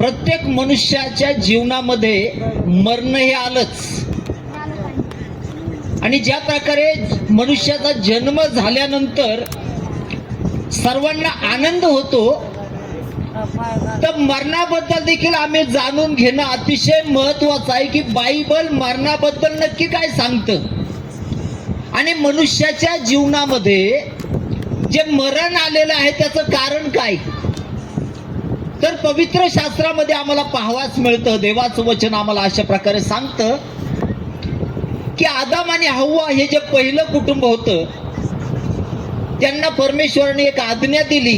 प्रत्येक मनुष्याच्या जीवनामध्ये मरण हे आलंच. आणि ज्या प्रकारे मनुष्याचा जन्म झाल्यानंतर सर्वांना आनंद होतो, तर मरणाबद्दल देखील आम्ही जाणून घेणं अतिशय महत्वाचं आहे की बायबल मरणाबद्दल नक्की काय सांगतं. आणि मनुष्याच्या जीवनामध्ये जे मरण आलेलं आहे त्याचं कारण काय. तर पवित्र शास्त्रामध्ये आम्हाला पाहावाच मिळतं, देवाचं वचन आम्हाला अशा प्रकारे सांगतं की आदाम आणि हव्वा हे जे पहिलं कुटुंब होतं, त्यांना परमेश्वराने एक आज्ञा दिली.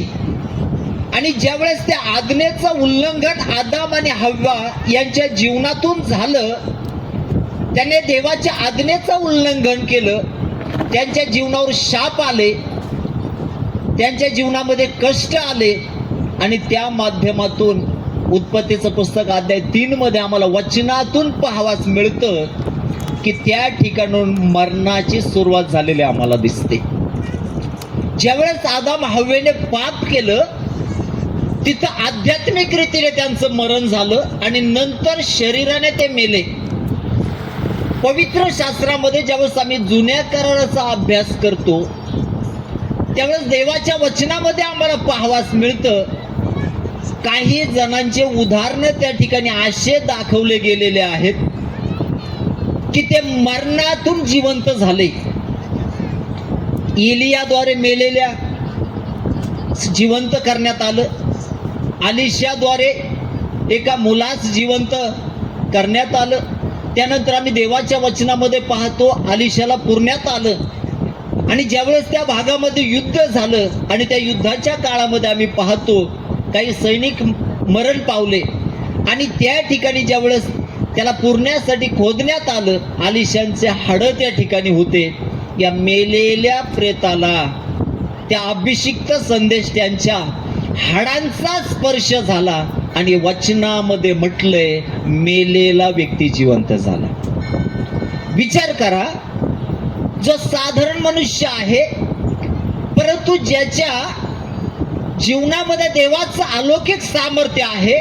आणि ज्यावेळेस त्या आज्ञेचं उल्लंघन आदाम आणि हव्वा यांच्या जीवनातून झालं, त्याने देवाच्या आज्ञेचं उल्लंघन केलं, त्यांच्या जीवनावर शाप आले, त्यांच्या जीवनामध्ये कष्ट आले. आणि त्या माध्यमातून उत्पत्तीचं पुस्तक अध्याय 3 मध्ये आम्हाला वचनातून पाहावाच मिळतं की त्या ठिकाणून मरणाची सुरुवात झालेली आम्हाला दिसते. ज्यावेळेस आदाम हव्वेने पाप केलं, तिथं आध्यात्मिक रीतीने त्यांचं मरण झालं आणि नंतर शरीराने ते मेले. पवित्र शास्त्रामध्ये ज्यावेळेस आम्ही जुन्या कराराचा अभ्यास करतो, त्यावेळेस देवाच्या वचनामध्ये आम्हाला पाहावास मिळतं, काही जणांचे उदाहरणं त्या ठिकाणी असे दाखवले गेलेले आहेत की ते मरणातून जिवंत झाले. एलियाद्वारे मेलेल्या जिवंत करण्यात आलं, अलिशाद्वारे एका मुलास जिवंत करण्यात आलं. त्यानंतर आम्ही देवाच्या वचनामध्ये पाहतो अलिशाला पुरण्यात आलं. आणि ज्यावेळेस त्या भागामध्ये युद्ध झालं आणि त्या युद्धाच्या काळामध्ये आम्ही पाहतो काही सैनिक मरण पावले. आणि त्या ठिकाणी ज्यावेळेस त्याला पुरण्यासाठी खोदण्यात आलं, अलिशांचे हाडं त्या ठिकाणी होते. या मेलेल्या प्रेताला त्या अभिषिक्त संदेश त्यांच्या हाडांचा स्पर्श झाला आणि वचनामध्ये म्हटलंय मेलेला व्यक्ती जिवंत झाला. विचार करा, जो साधारण मनुष्य आहे परंतु ज्याच्या जीवनामध्ये देवाचं अलौकिक सामर्थ्य आहे,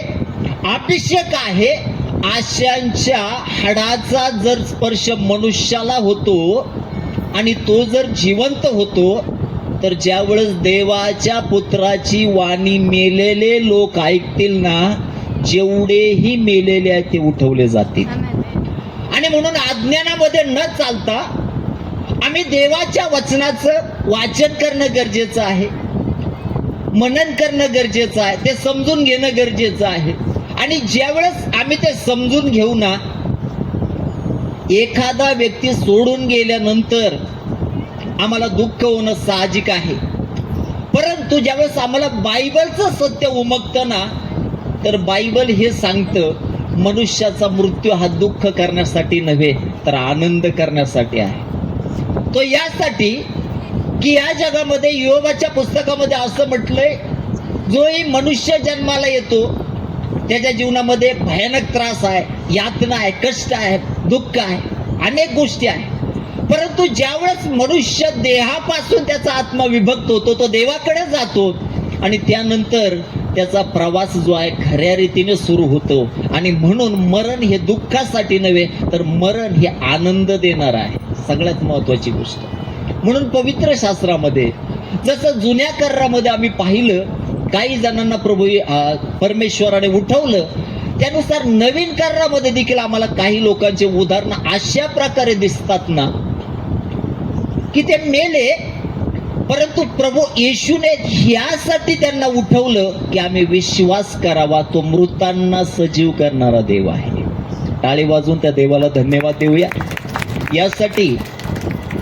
अभिषेक आहे, आशांच्या हाडाचा जर स्पर्श मनुष्याला होतो आणि तो जर जिवंत होतो, तर ज्यावेळेस देवाच्या पुत्राची वाणी मेलेले लोक ऐकतील ना, जेवढेही मेलेले आहेत ते उठवले जातील. आणि म्हणून अज्ञानामध्ये न चालता आम्ही देवाच्या वचनाचं वाचन करणं गरजेचं आहे, मनन करणं गरजेचं आहे, ते समजून घेणं गरजेचं आहे. आणि ज्यावेळेस आम्ही ते समजून घेऊ ना, एखादा व्यक्ती सोडून गेल्यानंतर आम्हाला दुःख होणं साहजिक आहे. परंतु ज्यावेळेस आम्हाला बायबलचं सत्य उमगतं ना, तर बायबल हे सांगतं मनुष्याचा मृत्यू हा दुःख करण्यासाठी नव्हे तर आनंद करण्यासाठी आहे. तो यासाठी की या जगामध्ये योबाच्या पुस्तकामध्ये असं म्हटलंय, जोही मनुष्य जन्माला येतो त्याच्या जीवनामध्ये भयानक त्रास आहे, यातना आहे, कष्ट आहे, दुःख आहे, अनेक गोष्टी आहेत. परंतु ज्यावेळेस मनुष्य देहापासून त्याचा आत्मा विभक्त होतो, तो देवाकडे जातो आणि त्यानंतर त्याचा प्रवास जो आहे खऱ्या रीतीने सुरू होतो. आणि म्हणून मरण हे दुःखासाठी नव्हे तर मरण हे आनंद देणार आहे, सगळ्यात महत्वाची गोष्ट. म्हणून पवित्र शास्त्रामध्ये जसं जुन्या करारामध्ये आम्ही पाहिलं काही जणांना प्रभू परमेश्वराने उठवलं, त्यानुसार नवीन करारामध्ये देखील आम्हाला काही लोकांचे उदाहरण अशा प्रकारे दिसतात ना की ते मेले, परंतु प्रभू येशूने यासाठी त्यांना उठवलं की आम्ही विश्वास करावा, तो मृतांना सजीव करणारा देव आहे. टाळी वाजून त्या देवाला धन्यवाद देऊया यासाठी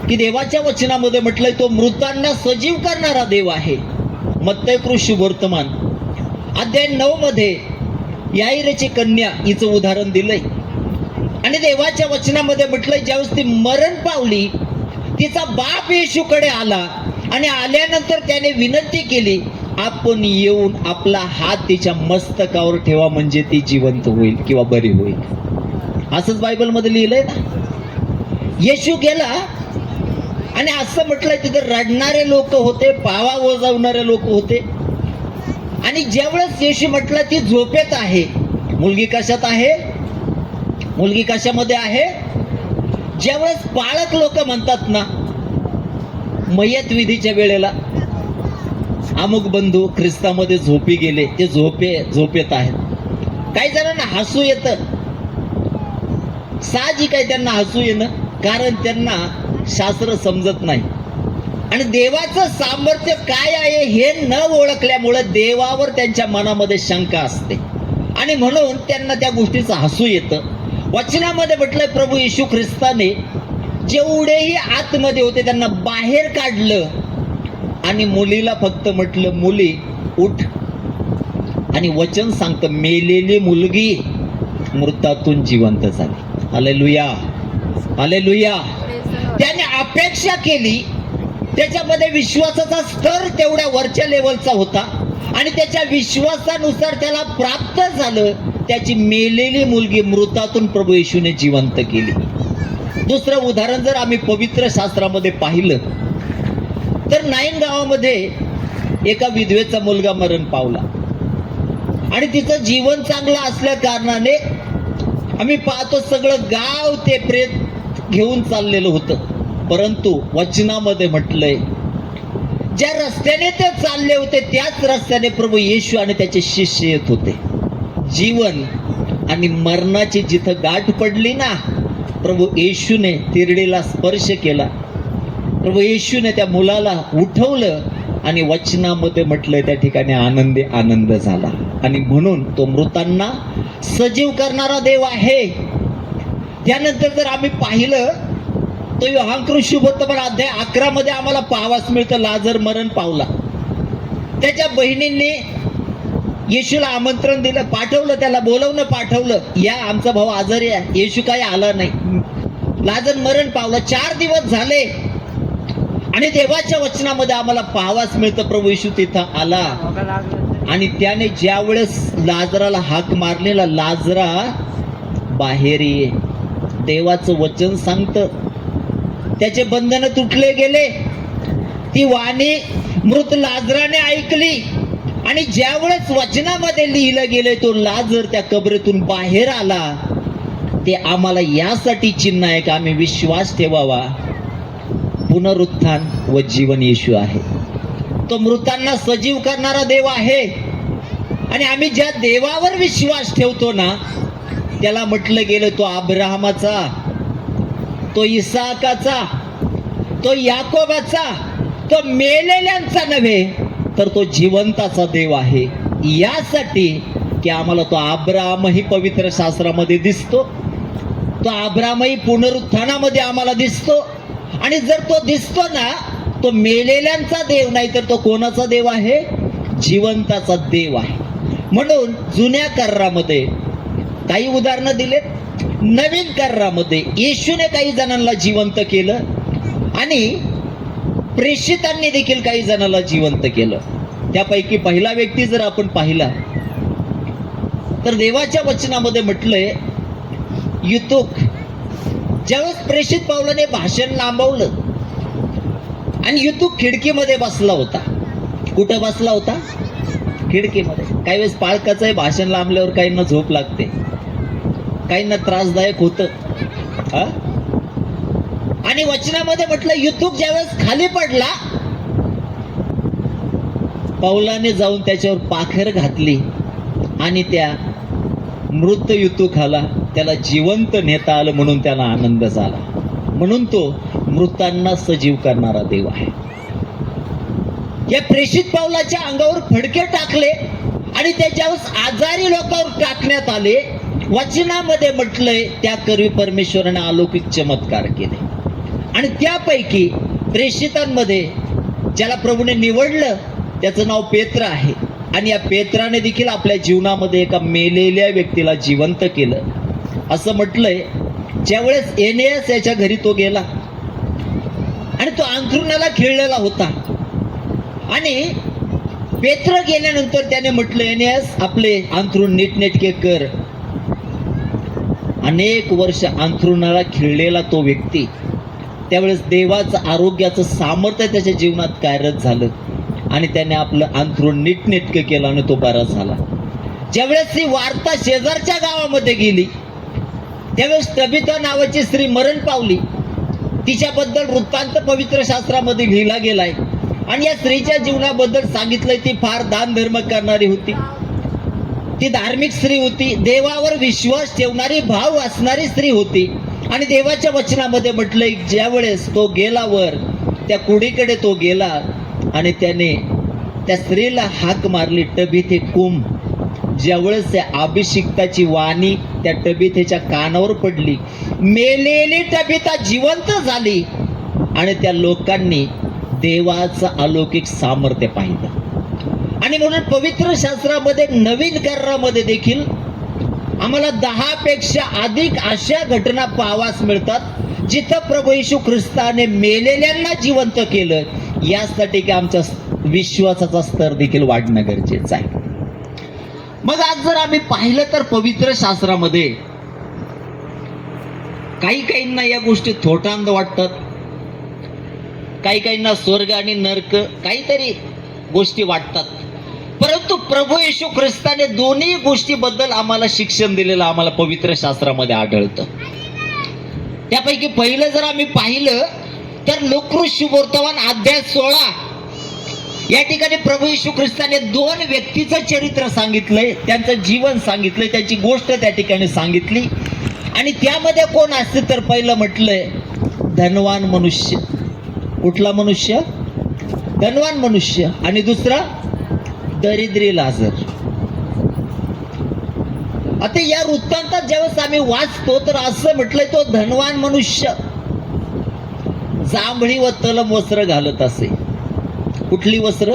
की देवाच्या वचनामध्ये म्हटलंय तो मृतांना सजीव करणारा देव आहे. मत्तई शुभवर्तमान अध्याय 9 मध्ये याईरची कन्या हिचं उदाहरण दिलंय. आणि देवाच्या वचनामध्ये म्हटलंय ज्यावेळेस ती मरण पावली, तिचा बाप येशूकडे आला आणि आल्यानंतर त्याने विनंती केली, आपण येऊन आपला हात तिच्या मस्तकावर ठेवा म्हणजे ती जिवंत होईल किंवा बरी होईल. असंच बायबलमध्ये लिहिलंय ना. येशू गेला आणि असं म्हटलंय तिथे रडणारे लोक होते, पावा वजावणारे लोक होते. आणि ज्यावेळेस येशू म्हटलं ती झोपेत आहे, मुलगी कशात आहे? मुलगी कशामध्ये आहे? ज्यावेळेस पालक लोक म्हणतात ना, मयत विधीच्या वेळेला अमुक बंधू ख्रिस्तामध्ये झोपी गेले, ते झोपेत आहेत. काही जणांना हसू येतं, साहजिक आहे त्यांना हसू येणं, कारण त्यांना शास्त्र समजत नाही आणि देवाचं सामर्थ्य काय आहे हे न ओळखल्यामुळे देवावर त्यांच्या मनामध्ये शंका असते आणि म्हणून त्यांना त्या गोष्टीचं हसू येतं. वचनामध्ये म्हटलंय प्रभू येशू ख्रिस्ताने जेवढेही आतमध्ये होते त्यांना बाहेर काढलं आणि मुलीला फक्त म्हटलं, मुली उठ. आणि वचन सांगतं, मेलेली मुलगी मृतातून जिवंत झाली. Hallelujah, hallelujah. त्याने अपेक्षा केली, त्याच्यामध्ये विश्वासाचा स्तर तेवढ्या वरच्या लेवलचा होता आणि त्याच्या विश्वासानुसार त्याला प्राप्त झालं. त्याची मेलेली मुलगी मृतातून प्रभू येशूने जिवंत केली. दुसरं उदाहरण जर आम्ही पवित्र शास्त्रामध्ये पाहिलं तर नाईन गावामध्ये एका विधवेचा मुलगा मरण पावला आणि तिचं जीवन चांगलं असल्या कारणाने आम्ही पाहतो सगळं गाव ते प्रेत घेऊन चाललेलं होतं. परंतु वचनामध्ये म्हटलंय, ज्या रस्त्याने ते चालले होते त्याच रस्त्याने प्रभू येशू आणि त्याचे शिष्य येत होते. जीवन आणि मरणाची जिथं गाठ पडली ना, प्रभू येशूने तिरडीला स्पर्श केला. प्रभू येशूने त्या मुलाला उठवलं आणि वचनामध्ये म्हटलंय त्या ठिकाणी आनंदी आनंद झाला. आणि म्हणून तो मृतांना सजीव करणारा देव आहे. त्यानंतर जर आम्ही पाहिलं तो योहान शुभवर्तमान अध्याय 11 मध्ये आम्हाला पाहावास मिळतं, लाजर मरण पावला. त्याच्या बहिणींनी येशूला आमंत्रण दिलं, पाठवलं, त्याला बोलवणं पाठवलं, या आमचा भाऊ आजारी आहे. येशू काही आला नाही. लाजर मरण पावला. 4 दिवस झाले आणि देवाच्या वचनामध्ये आम्हाला पाहावास मिळतं प्रभू येशू तिथं आला आणि त्याने ज्या वेळेस लाजराला हाक मारलेला, लाजरा बाहेर ये. देवाचं वचन सांगतं त्याचे बंधन तुटले गेले. ती वाणी मृत लाजराने ऐकली आणि ज्या वेळेस वचनामध्ये लिहिलं गेले तो लाजर त्या कबरेतून बाहेर आला. ते आम्हाला यासाठी चिन्ह आहे की आम्ही विश्वास ठेवावा, पुनरुत्थान व जीवन येशू आहे. तो मृतांना सजीव करणारा देव आहे आणि आम्ही ज्या देवावर विश्वास ठेवतो ना त्याला म्हटलं गेलं, तो अब्राहमाचा, तो इसाकाचा, तो याकोबाचा, तो मेलेल्यांचा नव्हे तर तो जिवंताचा देव आहे. यासाठी की आम्हाला तो अब्राहमही पवित्र शास्त्रामध्ये दिसतो, तो अब्राहमही पुनरुत्थानामध्ये आम्हाला दिसतो. आणि जर तो दिसतो ना, तो मेलेल्यांचा देव नाही तर तो कोणाचा देव आहे? जिवंताचा देव आहे. म्हणून जुन्या करारामध्ये काही उदाहरणं दिलेत, नवीन करारामध्ये येशूने काही जणांना जिवंत केलं आणि प्रेषितांनी देखील काही जणांना जिवंत केलं. त्यापैकी पहिला व्यक्ती जर आपण पाहिला तर देवाच्या वचनामध्ये म्हटलंय, युतुक. ज्यावेळेस प्रेषित पावलाने भाषण लांबवलं आणि युतुक खिडकीमध्ये बसला होता. कुठं बसला होता? खिडकीमध्ये. काही वेळेस पालकाचं भाषण लांबल्यावर काहींना झोप लागते, काहींना त्रासदायक होतं. आणि वचनामध्ये म्हटलं, युतुक ज्यावेळेस खाली पडला, पावलाने जाऊन त्याच्यावर पाखर घातली आणि त्या मृत युतुकाला त्याला जिवंत नेता आलं म्हणून त्याला आनंद झाला. म्हणून तो मृतांना सजीव करणारा देव आहे. या प्रेषित पावलाच्या अंगावर फडके टाकले आणि त्याच्यावर आजारी लोकांवर टाकण्यात आले. वचनामध्ये म्हटलंय त्या करवी परमेश्वराने अलौकिक चमत्कार केले आणि त्यापैकी प्रेषितांमध्ये ज्याला प्रभूने निवडलं त्याचं नाव पेत्र आहे आणि या पेत्राने देखील आपल्या जीवनामध्ये एका मेलेल्या व्यक्तीला जिवंत केलं. असं म्हटलंय, ज्यावेळेस एनेस याच्या घरी तो गेला आणि तो अंथरुणाला खिळलेला होता आणि पेत्र गेल्यानंतर त्याने म्हटलं, एनेस आपले अंथरुण नीटनेटके कर. अनेक वर्ष अंथरुणाला खिळलेला तो व्यक्ती, त्यावेळेस देवाचं आरोग्याचं सामर्थ्य त्याच्या जीवनात कार्यरत झालं आणि त्याने आपलं अंथरुण नीटनेटकं केलं आणि तो बरा झाला. ज्यावेळेस ती वार्ता शेजारच्या गावामध्ये गेली त्यावेळेस तबिता नावाची स्त्री मरण पावली. तिच्याबद्दल वृत्तांत पवित्र शास्त्रामध्ये लिहिला गेलाय आणि या स्त्रीच्या जीवनाबद्दल सांगितलंय ती फार दान धर्म करणारी होती. ती धार्मिक स्त्री होती, देवावर विश्वास ठेवणारी, भाव असणारी स्त्री होती. आणि देवाच्या वचनामध्ये म्हटलंय ज्यावेळेस तो गेला वर, त्या कुडीकडे तो गेला आणि त्याने त्या स्त्रीला हाक मारली, टबिथे कुम. ज्यावेळेस त्या अभिषिक्ताची वाणी त्या टबिथेच्या कानावर पडली, मेलेली टबिथा जिवंत झाली आणि त्या लोकांनी देवाचं अलौकिक सामर्थ्य पाहिलं. आणि म्हणून पवित्र शास्त्रामध्ये नवीन करारामध्ये देखील आम्हाला 10 पेक्षा अधिक अशा घटना पाहावास मिळतात जिथं प्रभू येशू ख्रिस्ताने मेलेल्यांना जिवंत केलं, यासाठी की आमच्या विश्वासाचा स्तर देखील वाढणं गरजेचं आहे. मग आज जर आम्ही पाहिलं तर पवित्र शास्त्रामध्ये काही काहींना या गोष्टी थोटांद वाटतात, काही काहींना स्वर्ग आणि नरक काहीतरी गोष्टी वाटतात. परंतु प्रभू येशू ख्रिस्ताने दोन्ही गोष्टीबद्दल आम्हाला शिक्षण दिलेलं आम्हाला पवित्र शास्त्रामध्ये आढळतं. त्यापैकी पहिलं जर आम्ही पाहिलं तर लोककृत शुभवर्तमान अध्याय 16 या ठिकाणी प्रभू येशू ख्रिस्ताने 2 व्यक्तीचं चरित्र सांगितलंय, त्यांचं जीवन सांगितलंय, त्यांची गोष्ट त्या ठिकाणी सांगितली. आणि त्यामध्ये कोण असते तर पहिलं म्हटलंय धनवान मनुष्य. कुठला मनुष्य? धनवान मनुष्य. आणि दुसरा दरिद्री लाजर. आता या वृत्तांतात ज्यावेळेस आम्ही वाचतो तर असं म्हटलंय तो धनवान मनुष्य जांभळी व तलम वस्त्र घालत असे. कुठली वस्त्र?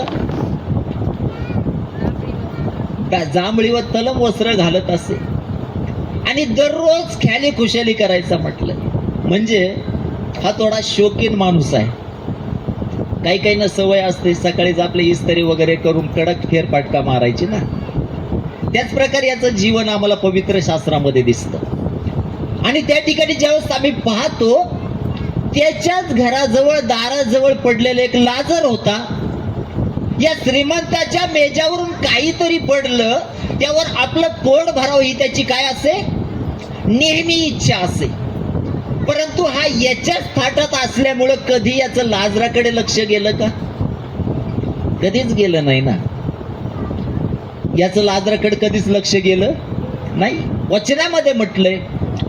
जांभळी व तलम वस्त्र घालत असे आणि दररोज ख्याली खुशाली करायचा म्हटलं. म्हणजे हा थोडा शौकीन माणूस आहे. काही काही ना सवय असते सकाळीच आपले इस्त्री वगैरे करून कडक फेरफाटका मारायची ना, त्याच प्रकारे याचं जीवन आम्हाला पवित्र शास्त्रामध्ये दिसतं. आणि त्या ठिकाणी ज्यावेळेस आम्ही पाहतो त्याच्याच घराजवळ दाराजवळ पडलेला एक लाजर होता. या श्रीमंताच्या मेजावरून काहीतरी पडलं, त्यावर आपलं पोट भरावं ही त्याची काय असे? नेहमी इच्छा असे. परंतु हा याच्याच थाटात असल्यामुळं कधी याचं लाजराकडे लक्ष गेलं का? कधीच गेलं नाही ना. याचं लाजराकडे कधीच लक्ष गेलं नाही. वचनामध्ये म्हटलंय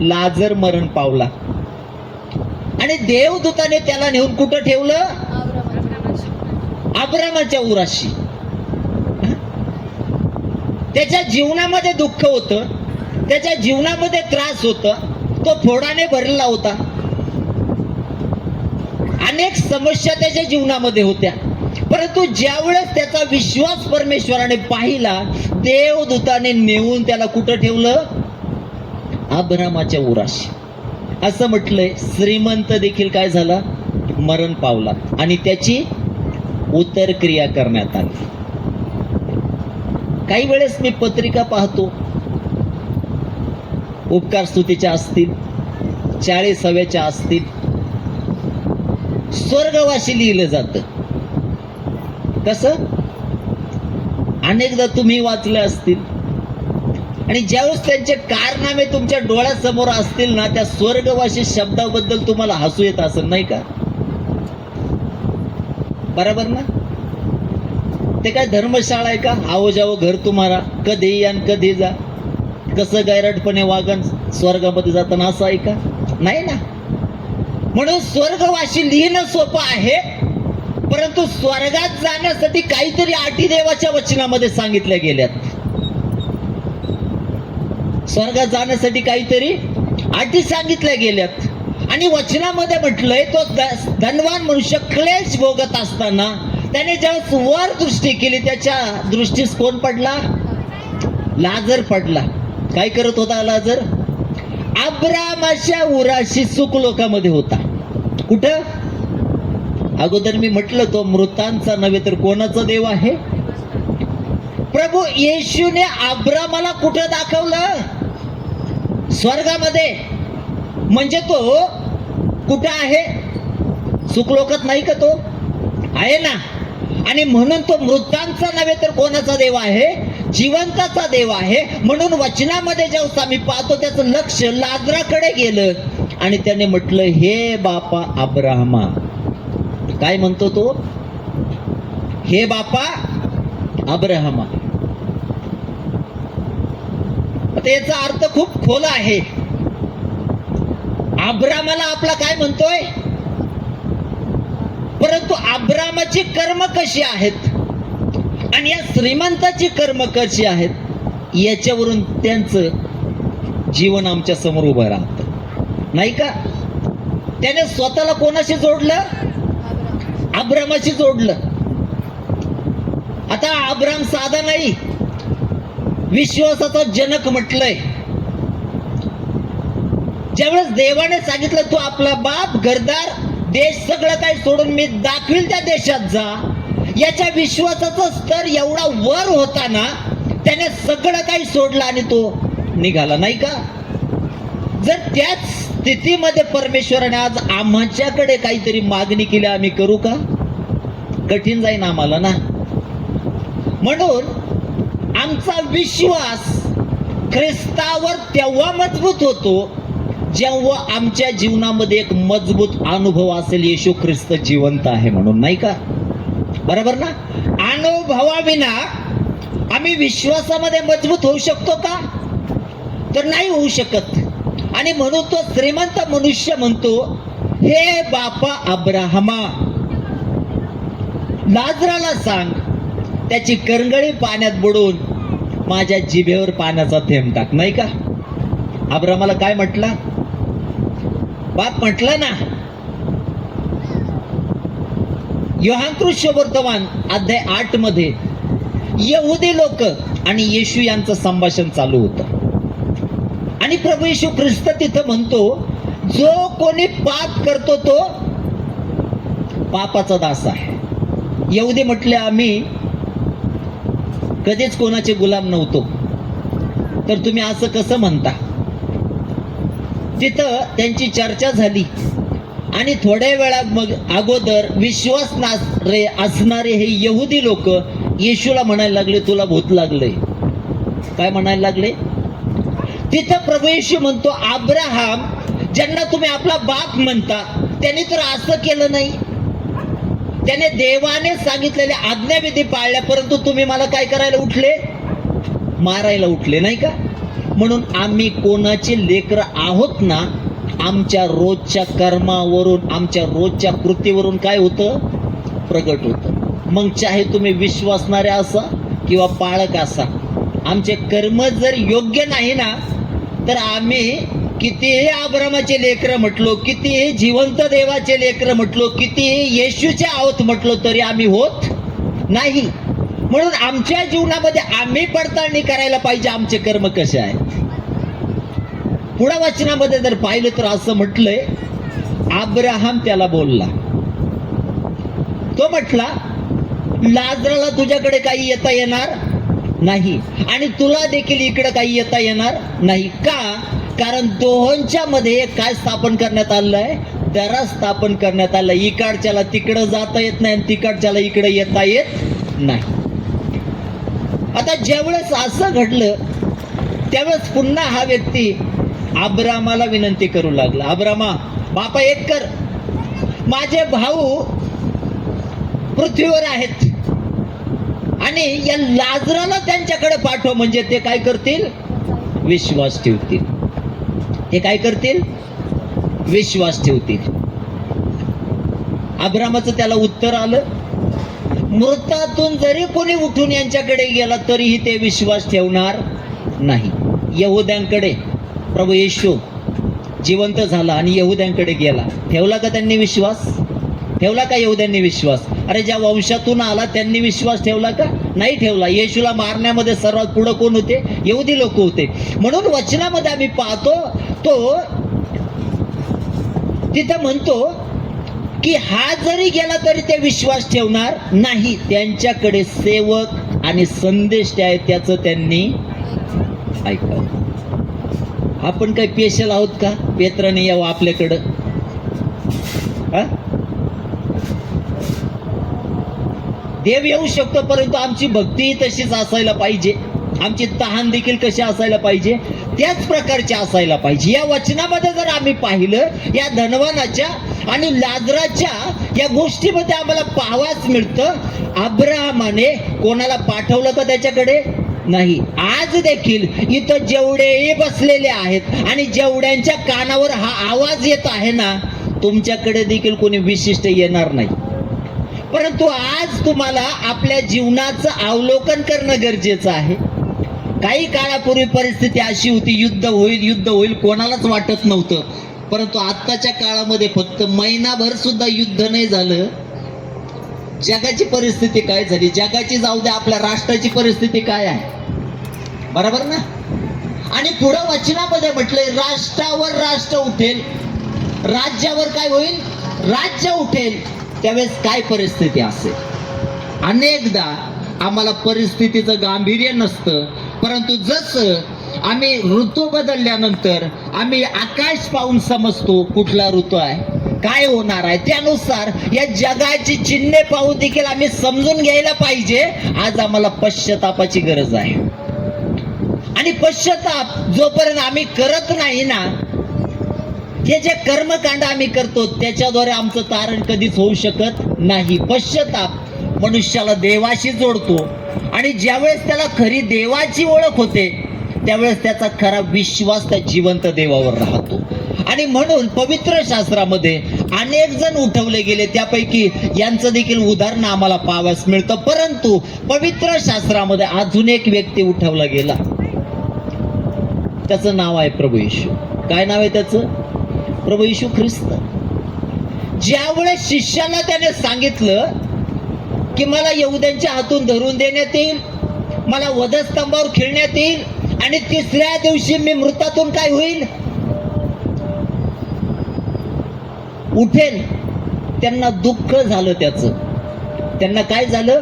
लाजर मरण पावला आणि देवदूताने त्याला नेऊन कुठं ठेवलं? अब्रामाच्या उराशी. त्याच्या जीवनामध्ये दुःख होतं, त्याच्या जीवनामध्ये त्रास होता, तो फोडाने भरलेला होता, अनेक समस्या त्याच्या जीवनामध्ये होत्या. परंतु ज्यावेळेस त्याचा विश्वास परमेश्वराने पाहिला, देवदूताने नेऊन त्याला कुठं ठेवलं? अब्रामाच्या उराशी. असं म्हटलंय श्रीमंत देखील काय झाला? मरण पावला आणि त्याची उत्तर क्रिया करण्यात आली. काही वेळेस मी पत्रिका पाहतो, उपकार स्तुतीच्या असतील, 40व्याच्या असतील, स्वर्गवासी लिहिलं जातं. कसं? अनेकदा तुम्ही वाचले असतील. आणि ज्यावेळेस त्यांचे कारनामे तुमच्या डोळ्यासमोर असतील ना, त्या स्वर्गवासी शब्दाबद्दल तुम्हाला हसू येत असेल नाही का? बरोबर ना? ते काय धर्मशाळा आहे का? आओ जाओ घर तुम्हारा, कधी या कधी जा, कसं गैरटपणे वागण स्वर्गामध्ये जाताना, असं आहे का? नाही ना. म्हणून स्वर्गवासी लिहिणं सोपं आहे, परंतु स्वर्गात जाण्यासाठी काहीतरी अटी देवाच्या वचनामध्ये सांगितल्या गेल्यात. स्वर्गात जाण्यासाठी काहीतरी अटी सांगितल्या गेल्यात. आणि वचनामध्ये म्हटलंय तो धनवान मनुष्य क्लेश भोगत असताना त्याने ज्यावेळेस वर दृष्टी केली, त्याच्या दृष्टीस कोण पडला? लाजर पडला. काय करत होता लाजर? अब्रामाच्या उराशी सुख लोकामध्ये होता. कुठं? अगोदर मी म्हटलं तो मृतांचा नव्हे तर कोणाचा देव आहे? प्रभू येशूने अब्रामाला कुठं दाखवलं? स्वर्गामध्ये. म्हणजे तो कुठं आहे? सुखलोकात नाही का? तो आहे ना. आणि म्हणून तो मृतांचा नव्हे तर कोणाचा देव आहे? जिवंताचा देव आहे. म्हणून वचनामध्ये जेव्हा आम्ही पाहतो त्याचं लक्ष लाजराकडे गेलं आणि त्याने म्हटलं, हे बापा अब्राहमा. काय म्हणतो तो? हे बापा अब्राहमा. आता याचा अर्थ खूप खोल आहे. अब्रामाला आपला काय म्हणतोय, परंतु अब्रामाची कर्म कशी आहेत आणि या श्रीमंताची कर्म कशी आहेत, याच्यावरून त्यांचं जीवन आमच्या समोर उभं राहतं, नाही का? त्याने स्वतःला कोणाशी जोडलं? अब्रामाशी जोडलं. आता अब्राम साधा नाही, विश्वासाचा जनक म्हटलंय. ज्यावेळेस देवाने सांगितलं, तू आपला बाप, घरदार, देश सगळं काही सोडून मी दाखवील त्या देशात जा, याच्या विश्वासाचा स्तर एवढा वर होता ना, त्याने सगळं काही सोडलं आणि तो निघाला, नाही का? जर त्याच स्थितीमध्ये परमेश्वराने आज आमच्याकडे काहीतरी मागणी केली, आम्ही करू का? कठीण जाईन आम्हाला ना. म्हणून आमचा विश्वास ख्रिस्तावर तेव्हा मजबूत होतो जेव्हा आमच्या जीवनामध्ये एक मजबूत अनुभव असेल, येशू ख्रिस्त जिवंत आहे म्हणून, नाही का? बरोबर ना? अनुभवाविना आम्ही विश्वासामध्ये मजबूत होऊ शकतो का? तर नाही होऊ शकत. आणि म्हणून तो श्रीमंत मनुष्य म्हणतो, हे बापा अब्राहमा, लाजराला सांग त्याची करंगळी पाण्यात बुडून माझ्या जिभेवर पाण्याचा थेंब टाक, नाही का? अब्राहमाला काय म्हटलं? बाप म्हटलं ना. योहान सुवर्तमान अध्याय 8 मध्ये यहुदी लोक आणि येशू यांचं संभाषण चालू होतं. आणि प्रभू येशू ख्रिस्त तिथं म्हणतो, जो कोणी पाप करतो तो पापाचा दास आहे. यहुदी म्हटले, आम्ही कधीच कोणाचे गुलाम नव्हतो, तर तुम्ही असं कसं म्हणता? तिथं त्यांची चर्चा झाली आणि थोड्या वेळा मग अगोदर विश्वास असणारे हे यहुदी लोक येशूला म्हणायला लागले, तुला भूत लागलंय. काय म्हणायला लागले? तिथं प्रभू येशू म्हणतो, अब्राहम ज्यांना तुम्ही आपला बाप म्हणता, त्यांनी तर असं केलं नाही. त्याने देवाने सांगितलेले आज्ञाविधी पाळल्या, परंतु तुम्ही मला काय करायला उठले? मारायला उठले, नाही का? म्हणून आम्ही कोणाचे लेकरं आहोत ना, आमच्या रोजच्या कर्मावरून, आमच्या रोजच्या कृतीवरून काय होतं? प्रगट होतं. मग चाहे तुम्ही विश्वासणारे असा किंवा पाळक असा, आमचे कर्म जर योग्य नाही ना, तर आम्ही कितीही अब्रामाचे लेकरं म्हटलो, कितीही जिवंत देवाचे लेकरं म्हटलो, कितीही येशूचे आहोत म्हटलो, तरी आम्ही होत नाही. म्हणून आमच्या जीवनामध्ये आम्ही पडताळणी करायला पाहिजे, आमचे कर्म कसे आहेत. पुढे वचनामध्ये जर पाहिलं तर असं म्हटलंय, अब्राहम त्याला बोलला. तो म्हटला, लाजराला तुझ्याकडे काही येता येणार नाही आणि तुला देखील इकडे काही येता येणार नाही. का? कारण दोहोंच्या मध्ये काय स्थापन करण्यात आलं आहे? दरा स्थापन करण्यात आलं. इकडच्याला तिकडं जाता येत नाही आणि तिकडच्याला इकडे येता येत नाही. आता ज्यावेळेस असं घडलं त्यावेळेस पुन्हा हा व्यक्ती अब्रामाला विनंती करू लागला, अब्रामा, बापा एक कर, माझे भाऊ पृथ्वीवर आहेत आणि या लाजराला त्यांच्याकडे पाठव, म्हणजे ते काय करतील? विश्वास ठेवतील. ते काय करतील? विश्वास ठेवतील. अब्रामाचं त्याला उत्तर आलं, मृतातून जरी कोणी उठून यांच्याकडे गेला तरीही ते विश्वास ठेवणार नाही. यहुद्यांकडे प्रभू येशू जिवंत झाला आणि यहुद्यांकडे गेला, ठेवला का त्यांनी विश्वास? ठेवला का यहुद्यांनी विश्वास? अरे ज्या वंशातून आला त्यांनी विश्वास ठेवला का? नाही ठेवला. येशूला मारण्यामध्ये सर्वात पुढे कोण होते? यहुदी लोक होते. म्हणून वचनामध्ये आम्ही पाहतो, तो तिथं म्हणतो की हा जरी गेला तरी ते विश्वास ठेवणार नाही. त्यांच्याकडे सेवक आणि संदेश आहे त्याचं त्यांनी ऐकावं. आपण काही पेशल आहोत का? पेत्राने यावं आपल्याकडं? देव येऊ शकतो, परंतु आमची भक्ती तशीच असायला पाहिजे. आमची तहान देखील कशी असायला पाहिजे, त्याच प्रकारची असायला पाहिजे. या वचनामध्ये जर आम्ही पाहिलं, या धनवानाच्या आणि लाजराच्या या गोष्टीमध्ये आम्हाला पाहावयास मिळतं, अब्राहमाने कोणाला पाठवलं का त्याच्याकडे? नाही. आज देखील इथं जेवढेही बसलेले आहेत आणि जेवढ्यांच्या कानावर हा आवाज येत आहे ना, तुमच्याकडे देखील कोणी विशिष्ट येणार नाही. परंतु आज तुम्हाला आपल्या जीवनाचं अवलोकन करणं गरजेचं आहे. काही काळापूर्वी परिस्थिती अशी होती, युद्ध होईल युद्ध होईल, कोणालाच वाटत नव्हतं. परंतु आत्ताच्या काळामध्ये फक्त महिनाभर सुद्धा युद्ध नाही झालं, जगाची परिस्थिती काय झाली, जगाची जाऊ द्या, आपल्या राष्ट्राची परिस्थिती काय आहे, बरोबर ना? आणि पुढं वचनामध्ये म्हटलंय, राष्ट्रावर राष्ट्र उठेल, राज्यावर काय होईल, राज्य उठेल. त्यावेळेस काय परिस्थिती असेल? अनेकदा आम्हाला परिस्थितीचं गांभीर्य नसतं, परंतु जसं आम्ही ऋतू बदलल्यानंतर आम्ही आकाश पाहून समजतो कुठला ऋतू आहे, काय होणार आहे. त्यानुसार या जगाची चिन्हे पाहून देखील आम्ही समजून घ्यायला पाहिजे. आज आम्हाला पश्चातापाची गरज आहे. आणि पश्चाताप जोपर्यंत आम्ही करत नाही ना, हे जे कर्मकांड आम्ही करतो त्याच्याद्वारे आमचं तारण कधीच होऊ शकत नाही. पश्चाताप मनुष्याला देवाशी जोडतो आणि ज्यावेळेस त्याला खरी देवाची ओळख होते त्यावेळेस त्याचा खरा विश्वास त्या जिवंत देवावर राहतो. आणि म्हणून पवित्र शास्त्रामध्ये अनेक जण उठवले गेले, त्यापैकी यांचं देखील उदाहरण आम्हाला पाहावयास मिळतं. परंतु पवित्र शास्त्रामध्ये अजून एक व्यक्ती उठवला गेला, त्याचं नाव आहे प्रभू येशू. काय नाव आहे त्याचं? प्रभू येशू ख्रिस्त. ज्यावेळेस शिष्याला त्याने सांगितलं की मला यहुद्यांच्या हातून धरून देण्यात येईल, मला वधस्तंभावर खिळण्यात येईल आणि तिसऱ्या दिवशी मी मृतातून काय होईल, उठेल, त्यांना दुःख झालं. त्यांना काय झालं?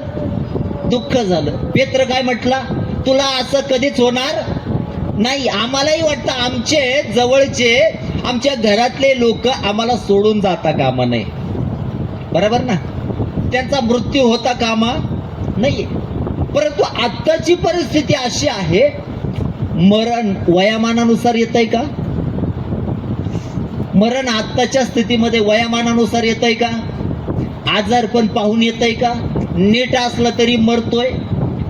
दुःख झालं. पेत्र काय म्हटला? तुला असं कधीच होणार नाही. आम्हालाही वाटतं आमचे जवळचे, आमच्या घरातले लोक आम्हाला सोडून जाता कामा नये, बरोबर ना? त्यांचा मृत्यू होता कामा नाही. परंतु आत्ताची परिस्थिती अशी आहे, मरण वयामानानुसार येतंय का? मरण आत्ताच्या स्थितीमध्ये वयामानानुसार येतंय का? आजारपण पाहून येतंय का? नीट असलं तरी मरतोय,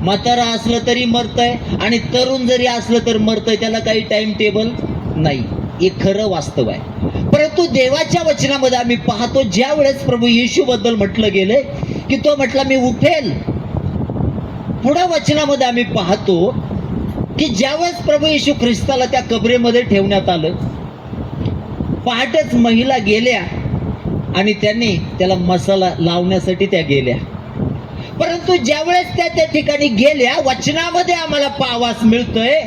म्हातारा असलं तरी मरतय आणि तरुण जरी असलं तर मरतय. त्याला काही टाइम टेबल नाही. हे खरं वास्तव आहे. परंतु देवाच्या वचनामध्ये आम्ही पाहतो, ज्या वेळेस प्रभू येशू बद्दल म्हटलं गेलंय की तो म्हटला मी उठेल, पुढं वचनामध्ये आम्ही पाहतो की ज्यावेळेस प्रभू येशू ख्रिस्ताला त्या कबरेमध्ये ठेवण्यात आलं, पहाटेच महिला गेल्या आणि त्यांनी त्याला मसाला लावण्यासाठी त्या गेल्या. परंतु ज्यावेळेस त्या ठिकाणी गेल्या, वचनामध्ये आम्हाला पाहावयास मिळतोय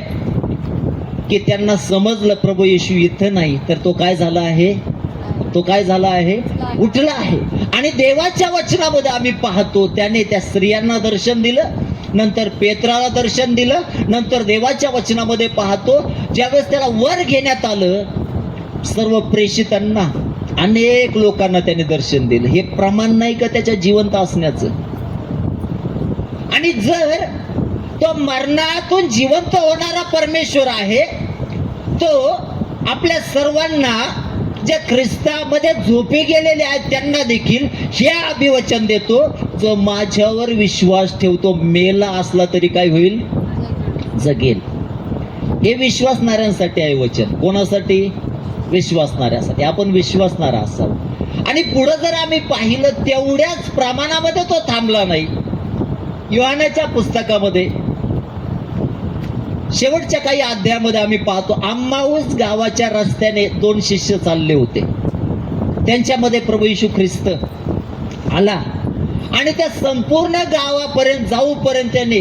की त्यांना समजलं प्रभू येशू इथं नाही, तर तो काय झाला आहे, तो काय झाला आहे, उठला आहे. आणि देवाच्या वचनामध्ये आम्ही पाहतो त्याने त्या स्त्रियांना दर्शन दिलं, नंतर पेत्राला दर्शन दिलं, नंतर देवाच्या वचनामध्ये पाहतो ज्यावेळेस त्याला वर घेण्यात आलं, सर्व प्रेषितांना, अनेक लोकांना त्याने दर्शन दिलं. हे प्रमाण नाही का त्याच्या जिवंत असण्याचं? आणि जर तो मरणातून जिवंत होणारा परमेश्वर आहे, तो आपल्या सर्वांना जे ख्रिस्तामध्ये झोपे गेलेले आहेत त्यांना देखील हे अभिवचन देतो, जो माझ्यावर विश्वास ठेवतो मेला असला तरी काय होईल, जगेल. हे विश्वासणाऱ्यांसाठी आहे वचन. कोणासाठी? विश्वासणाऱ्यासाठी. आपण विश्वासणारा असावं. आणि पुढे जर आम्ही पाहिलं तेवढ्याच प्रमाणामध्ये तो थांबला नाही. योहानाच्या पुस्तकामध्ये शेवटच्या काही अध्यायामध्ये आम्ही पाहतो, अम्माऊस गावाच्या रस्त्याने 2 शिष्य चालले होते. त्यांच्यामध्ये प्रभू येशू ख्रिस्त आला आणि त्या संपूर्ण गावापर्यंत जाऊपर्यंत त्याने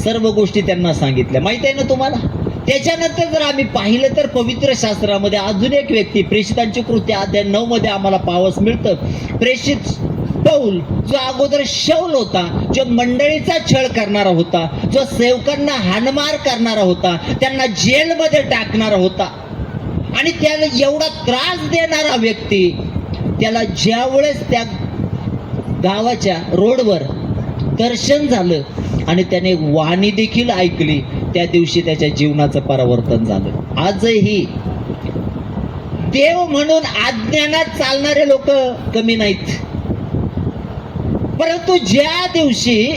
सर्व गोष्टी त्यांना सांगितल्या. माहिती आहे ना तुम्हाला? त्याच्यानंतर जर आम्ही पाहिलं तर पवित्र शास्त्रामध्ये अजून एक व्यक्ती, प्रेषितांची कृत्य अध्याय 9 मध्ये आम्हाला पाहावयास मिळतं. प्रेषित पौल, जो अगोदर शौल होता, जो मंडळीचा छळ करणारा होता, जो सेवकांना हाणमार करणारा होता, त्यांना जेलमध्ये टाकणारा होता आणि त्याला एवढा त्रास देणारा व्यक्ती, त्याला ज्यावेळेस त्या गावाच्या रोडवर दर्शन झालं आणि त्याने वाणी देखील ऐकली, त्या दिवशी त्याच्या जीवनाचं परिवर्तन झालं. आजही देव म्हणून अज्ञानात चालणारे लोक कमी नाहीत, परंतु ज्या दिवशी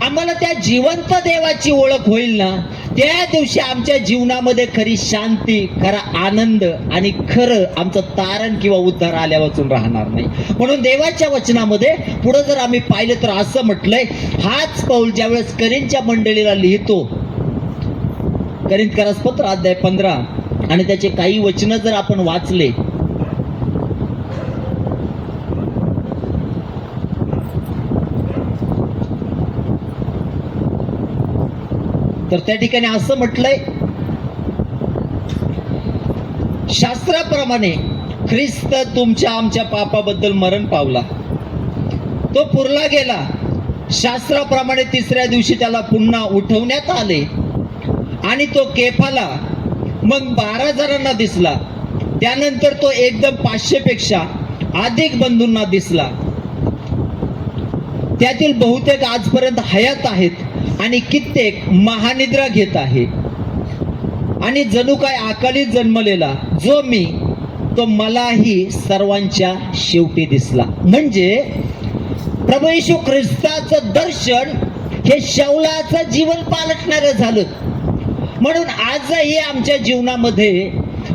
आम्हाला त्या जिवंत देवाची ओळख होईल ना, त्या दिवशी आमच्या जीवनामध्ये खरी शांती, खरा आनंद आणि खरं आमचं तारण किंवा उद्धार आल्या वाचून राहणार नाही. म्हणून देवाच्या वचनामध्ये पुढे जर आम्ही पाहिलं तर असं म्हटलंय, हाच पाऊल ज्यावेळेस करिंथच्या मंडळीला लिहितो, करिंथकरास पत्र अध्याय 15 आणि त्याचे काही वचन जर आपण वाचले तर त्या ठिकाणी असं म्हटलंय, शास्त्राप्रमाणे ख्रिस्त तुमच्या आमच्या पापाबद्दल मरण पावला, तो पुरला गेला, शास्त्राप्रमाणे तिसऱ्या दिवशी त्याला पुन्हा उठवण्यात आले आणि तो केफाला, मग 12 जणांना दिसला, त्यानंतर तो एकदम 500 पेक्षा अधिक बंधूंना दिसला. त्यातील बहुतेक आजपर्यंत हयात आहेत आणि कित्येक महानिद्रा घेत आहे. आणि जणू काय अकाली जन्मलेला जो मी, तो मलाही सर्वांच्या शेवटी दिसला. म्हणजे प्रभू येशू ख्रिस्ताचं दर्शन हे शौलाचं जीवन पालटणारं झालं. म्हणून आजही आमच्या जीवनामध्ये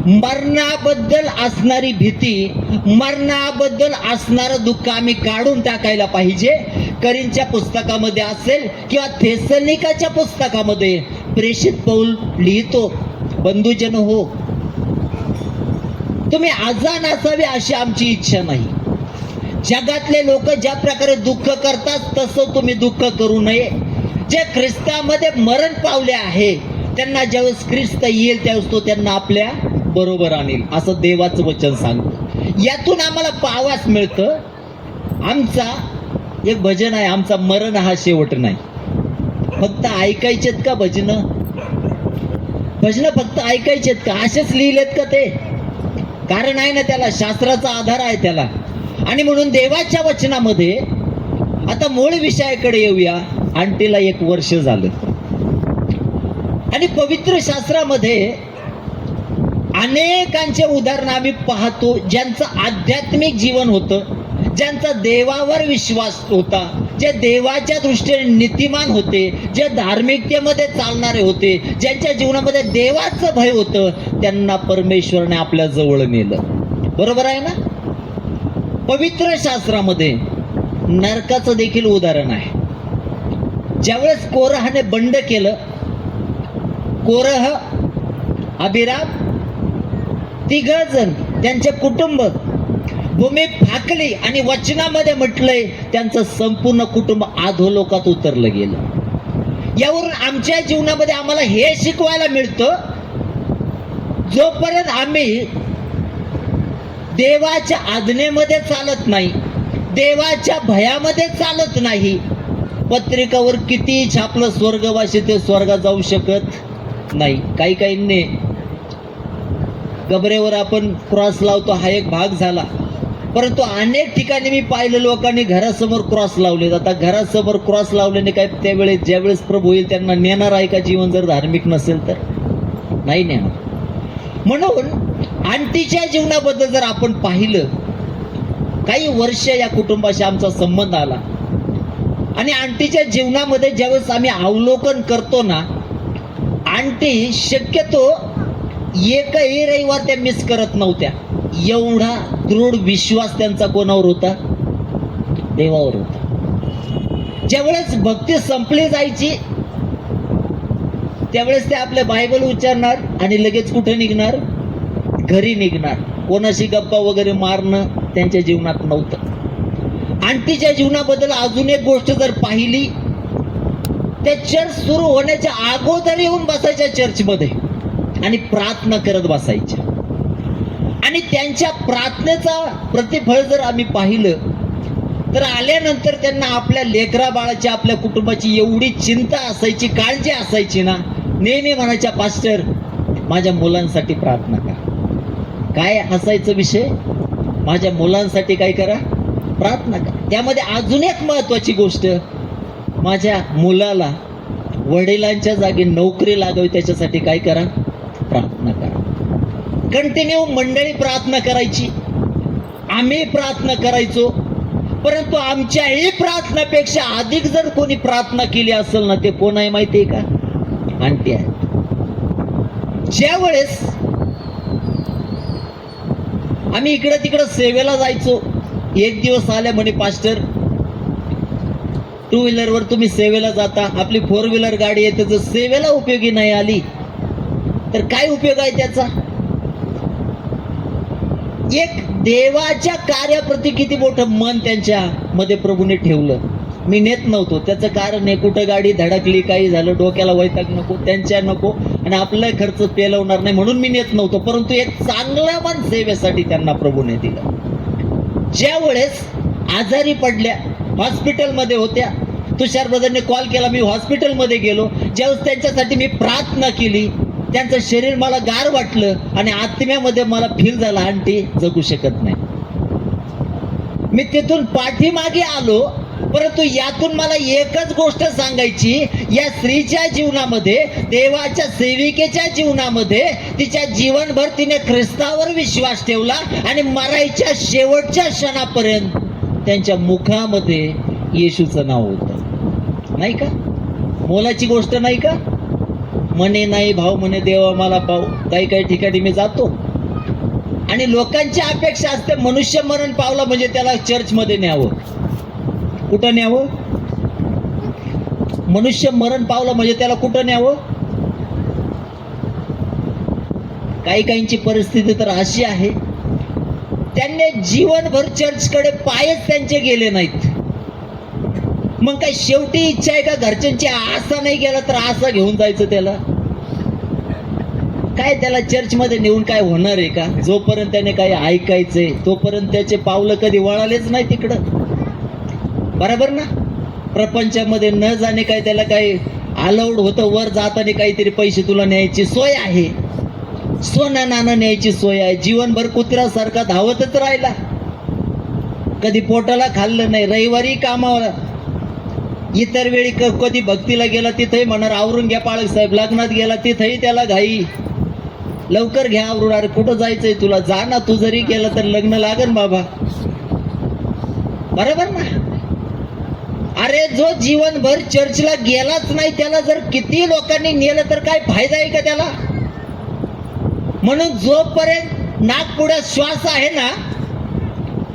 मरणाबद्दल असणारी भीती, मरणाबद्दल असणारं दुःख आम्ही काढून टाकायला पाहिजे. करिंथच्या पुस्तकामध्ये असेल किंवा थेसलोनिकाच्या पुस्तकामध्ये प्रेषित पौल लिहितो, बंधुजन हो, तुम्ही आजान असावे अशी आमची इच्छा नाही. जगातले लोक ज्या प्रकारे दुःख करतात तसं तुम्ही दुःख करू नये. जे ख्रिस्तामध्ये मरण पावले आहे त्यांना ज्यावेळेस ख्रिस्त येईल त्यावेळेस तो त्यांना आपल्या बरोबर आणेल, असं देवाचं वचन सांगतं. यातून आम्हाला पावास मिळतं. आमचा एक भजन आहे, आमचा मरण हा शेवट नाही. फक्त ऐकायचेत का भजन? भजन फक्त ऐकायचेत का? असेच लिहिलेत का ते? कारण आहे ना त्याला, शास्त्राचा आधार आहे त्याला. आणि म्हणून देवाच्या वचनामध्ये आता मूळ विषयाकडे येऊया. आंटीला 1 वर्ष झालं आणि पवित्र शास्त्रामध्ये अनेकांचे उदाहरण आम्ही पाहतो, ज्यांचं आध्यात्मिक जीवन होतं, ज्यांचा देवावर विश्वास होता, जे देवाच्या दृष्टीने नीतिमान होते, जे धार्मिकतेमध्ये चालणारे होते, ज्यांच्या जीवनामध्ये देवाचं भय होतं, त्यांना परमेश्वराने आपल्या जवळ नेलं. बरोबर आहे ना? पवित्र शास्त्रामध्ये नरकाचं देखील उदाहरण आहे. ज्यावेळेस कोरहाने बंड केलं, कोरह, अभिराम, 3 जण, त्यांचे कुटुंब, भूमी फाकली आणि वचनामध्ये म्हटलंय त्यांचं संपूर्ण कुटुंब अधोलोकात उतरलं गेलं. यावरून आमच्या जीवनामध्ये आम्हाला हे शिकवायला मिळतं, जोपर्यंत आम्ही देवाच्या आज्ञेमध्ये चालत नाही, देवाच्या भयामध्ये चालत नाही, पत्रिकावर किती छापलं स्वर्गवासी ते स्वर्गात जाऊ शकत नाही. काही काहींनी गबरेवर आपण क्रॉस लावतो हा एक भाग झाला, परंतु अनेक ठिकाणी मी पाहिलं लोकांनी घरासमोर क्रॉस लावले. आता घरासमोर क्रॉस लावल्याने काय त्यावेळेस ज्यावेळेस प्रभू येईल त्यांना नेणार आहे का जीवन? जर धार्मिक नसेल तर नाही नेणार. म्हणून आंटीच्या जीवनाबद्दल जर आपण पाहिलं, काही वर्ष या कुटुंबाशी आमचा संबंध आला आणि आंटीच्या जीवनामध्ये ज्यावेळेस आम्ही अवलोकन करतो ना, आंटी शक्यतो एकही रविवार त्या मिस करत नव्हत्या. एवढा दृढ विश्वास त्यांचा कोणावर होता? देवावर होता. ज्यावेळेस भक्ती संपली जायची त्यावेळेस ते आपले बायबल उच्चारणार आणि लगेच कुठे निघणार? घरी निघणार. कोणाशी गप्पा वगैरे मारणं त्यांच्या जीवनात नव्हतं. आंटीच्या जीवनाबद्दल अजून एक गोष्ट जर पाहिली, त्या चर्च सुरू होण्याच्या अगोदर येऊन बसायच्या चर्चमध्ये आणि प्रार्थना करत बसायच्या. आणि त्यांच्या प्रार्थनेचा प्रतिफळ जर आम्ही पाहिलं तर आल्यानंतर त्यांना आपल्या लेकरा बाळाची, आपल्या कुटुंबाची एवढी चिंता असायची, काळजी असायची ना, नेहमी म्हणायच्या, पास्टर माझ्या मुलांसाठी प्रार्थना करा. काय असायचं विषय? माझ्या मुलांसाठी काय करा? प्रार्थना करा. त्यामध्ये अजून एक महत्वाची गोष्ट, माझ्या मुलाला वडिलांच्या जागी नोकरी लागावी त्याच्यासाठी काय करा? प्रार्थना करा. कंटिन्यू मंडळी प्रार्थना करायची, आम्ही प्रार्थना करायचो. परंतु आमच्याही प्रार्थनापेक्षा अधिक जर कोणी प्रार्थना केली असेल ना, ते कोण आहे माहिती आहे का? आंटी आहे. ज्या वेळेस आम्ही इकडं तिकडं सेवेला जायचो, एक दिवस आल्या म्हणे, पास्टर टू व्हीलरवर तुम्ही सेवेला जाता, आपली फोर व्हीलर गाडी आहे, जर सेवेला उपयोगी नाही आली तर काय उपयोग आहे त्याचा? एक देवाच्या कार्याप्रती किती मोठं मन त्यांच्या मध्ये प्रभूने ठेवलं. मी नेत नव्हतो, त्याचं कारण आहे कुठं गाडी धडकली, काही झालं, डोक्याला वैताग नको, त्यांच्या नको, आणि आपला खर्च पेलवणार नाही म्हणून मी नेत नव्हतो. परंतु एक चांगला मन सेवेसाठी त्यांना प्रभूने दिलं. ज्या वेळेस आजारी पडल्या, हॉस्पिटलमध्ये होत्या, तुषार ब्रदरने कॉल केला, मी हॉस्पिटलमध्ये गेलो. ज्यावेळेस त्यांच्यासाठी मी प्रार्थना केली, त्यांचं शरीर मला गार वाटलं आणि आत्म्यामध्ये मला फील झाला, आंटी जगू शकत नाही. मी तिथून पाठीमागे आलो. परंतु यातून मला एकच गोष्ट सांगायची, या स्त्रीच्या जीवनामध्ये, देवाच्या सेविकेच्या जीवनामध्ये, तिच्या जीवनभर तिने ख्रिस्तावर विश्वास ठेवला आणि मरायच्या शेवटच्या क्षणापर्यंत त्यांच्या मुखामध्ये येशूचं नाव होतं. नाही का? मोलाची गोष्ट नाही का? म्हणे नाही भाऊ, म्हणे देवा मला पाहू. काही काही ठिकाणी मी जातो आणि लोकांची अपेक्षा असते, मनुष्य मरण पावला म्हणजे त्याला चर्चमध्ये न्यावं. कुठं न्यावं? मनुष्य मरण पावलं म्हणजे त्याला कुठं न्यावं? काही काहींची परिस्थिती तर अशी आहे, त्यांनी जीवनभर चर्चकडे पायच त्यांचे गेले नाहीत. मग काय शेवटी इच्छा आहे का घरच्यांची? आशा नाही गेला तर आशा घेऊन जायचं त्याला काय? त्याला चर्चमध्ये नेऊन काय होणार आहे का? जोपर्यंत त्याने काही ऐकायचंय तोपर्यंत त्याचे पावलं कधी वळालेच नाही तिकडं. बरोबर ना? प्रपंचामध्ये न जाणे काय त्याला काही अलाउड होतं? वर जाताना काहीतरी पैसे तुला न्यायची सोय आहे, सोनं नाणं न्यायची सोय आहे. जीवनभर कुत्र्यासारखा धावतच राहिला, कधी पोटाला खाल्लं नाही. रविवारी कामावर, इतर वेळी कधी भक्तीला गेला तिथेही म्हणणार आवरून घ्या पाळक साहेब, लग्नात गेला तिथेही त्याला घाई, लवकर घ्या आवरून. अरे कुठं जायचंय तुला? जा ना, तू जरी गेला तर लग्न लागन बाबा. बरोबर ना? अरे जो जीवनभर चर्चला गेलाच नाही त्याला जर किती लोकांनी नेलं तर काय फायदा आहे का त्याला? म्हणून जोपर्यंत नागपुड्यात श्वास आहे ना,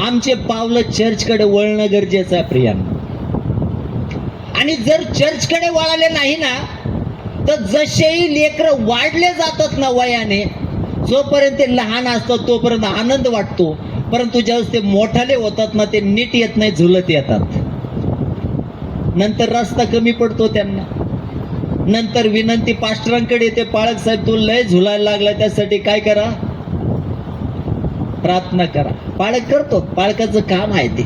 आमचे पावलं चर्चकडे वळणं गरजेचं आहे प्रियांनो. आणि जर चर्चकडे वळाले नाही ना, तर जसेही लेकरं वाढले जातात ना वयाने, जोपर्यंत ते लहान असतात तोपर्यंत आनंद वाटतो. परंतु ज्यावेळेस ते मोठाले होतात ना, ते नीट येत नाही, झुलत येतात. नंतर रस्ता कमी पडतो त्यांना. नंतर विनंती पास्टरांकडे येते, पाळक साहेब तू लय झुलायला लागला, त्यासाठी काय करा? प्रार्थना करा. पाळक करतो, पाळकाचं काम आहे ते.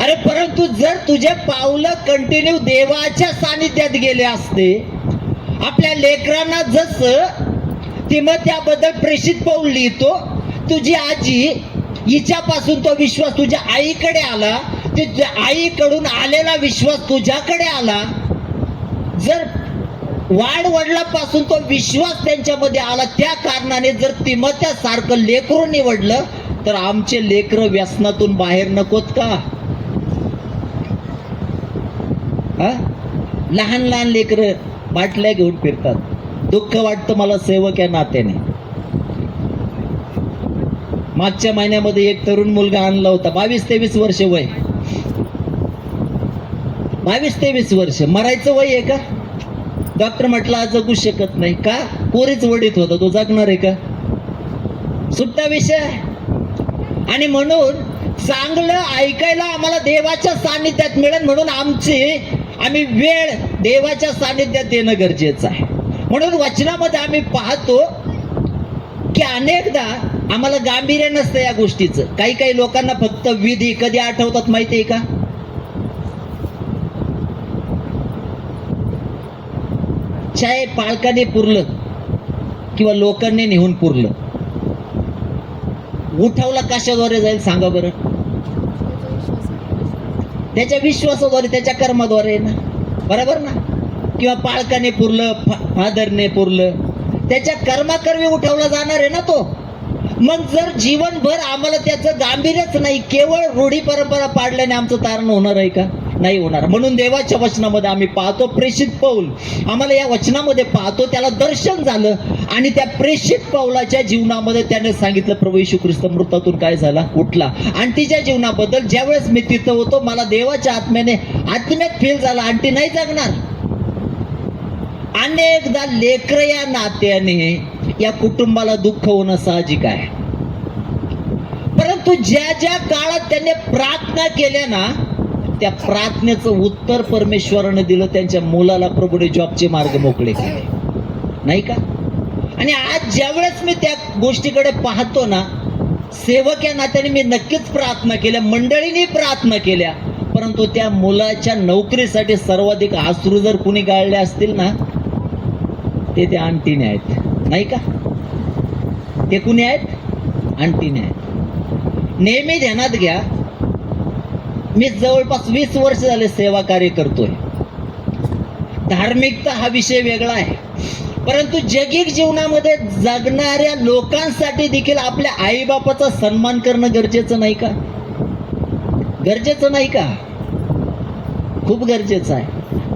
अरे परंतु जर तुझे पावलं कंटिन्यू देवाच्या सानिध्यात गेले असते, आपल्या लेकरांना जसं त्याबद्दल प्रेषित पाऊल लिहितो, तुझी आजी, हिच्यापासून तो विश्वास तुझ्या आईकडे आला, तुझ्या आईकडून आलेला विश्वास तुझ्याकडे आला. जर वाढ वडिलापासून तो विश्वास त्यांच्यामध्ये आला, त्या कारणाने जर तिमोथेसारखं लेकरू निवडलं, तर आमचे लेकरं व्यसनातून बाहेर नकोत का? लहान लहान लेकरं बाटल्या घेऊन फिरतात. दुःख वाटतं मला सेवक या नात्याने. मागच्या महिन्यामध्ये एक तरुण मुलगा आणला होता, 22-23 वर्ष वय, 22-23 वर्ष. मरायचं वय आहे का? डॉक्टर म्हटलं आज जगू शकत नाही का? पोरीच वडीत होता, तो जगणार आहे का? सुट्टा विषय. आणि म्हणून चांगलं ऐकायला आम्हाला देवाच्या सानिध्यात मिळेल, म्हणून आम्ही वेळ देवाच्या सानिध्यात देणं गरजेचं आहे. म्हणून वचनामध्ये आम्ही पाहतो की अनेकदा आम्हाला गांभीर्य नसतं या गोष्टीचं. काही काही लोकांना फक्त विधी कधी आठवतात माहिती आहे का? चाहे पालकाने पुरलं किंवा लोकांनी नेहून पुरलं, उठवला कशाद्वारे जाईल सांगा बरं? त्याच्या विश्वासाद्वारे, त्याच्या कर्माद्वारे ना. बरोबर ना? किंवा पाळकाने पुरलं, फादरने पुरलं, त्याच्या कर्माकर्मी उठवला जाणार आहे ना तो. मग जर जीवनभर आम्हाला त्याचं गांभीर्यच नाही, केवळ रूढी परंपरा पाडल्याने आमचं तारण होणार आहे का? नाही होणार. म्हणून देवाच्या वचनामध्ये आम्ही पाहतो, प्रेषित पाऊल आम्हाला या वचनामध्ये पाहतो, त्याला दर्शन झालं आणि त्या प्रेषित पाऊलाच्या जीवनामध्ये त्याने सांगितलं प्रभू येशू ख्रिस्त मृतातून काय झाला, उठला. आणि तिच्या जीवनाबद्दल ज्यावेळेस मी तिथं होतो मला देवाच्या आत्म्यात फील झाला. आणि ती नाही जगणार. अनेकदा लेकर या नात्याने या कुटुंबाला दुःख होणं साहजिक आहे. परंतु ज्या ज्या काळात त्याने प्रार्थना केल्या ना, त्या प्रार्थनेचं उत्तर परमेश्वराने दिलं. त्यांच्या मुलाला प्रभूने जॉबचे मार्ग मोकळे केले, नाही का? आणि आज ज्यावेळेस मी त्या गोष्टीकडे पाहतो ना, सेवक या नात्याने मी नक्कीच प्रार्थना केल्या, मंडळींनी प्रार्थना केल्या. परंतु त्या मुलाच्या नोकरीसाठी सर्वाधिक अश्रू जर कुणी गाळले असतील ना, ते त्या आंटीने आहेत, नाही का? ते कुणी आहेत? आंटीने आहेत. नेहमी ध्यानात घ्या, मी जवळपास 20 वर्ष झाले सेवा कार्य करतोय. धार्मिकता हा विषय वेगळा आहे, परंतु जगिक जीवनामध्ये जगणाऱ्या लोकांसाठी देखील आपल्या आईबापाचा सन्मान करणं गरजेचं नाही का? गरजेचं नाही का? खूप गरजेचं आहे.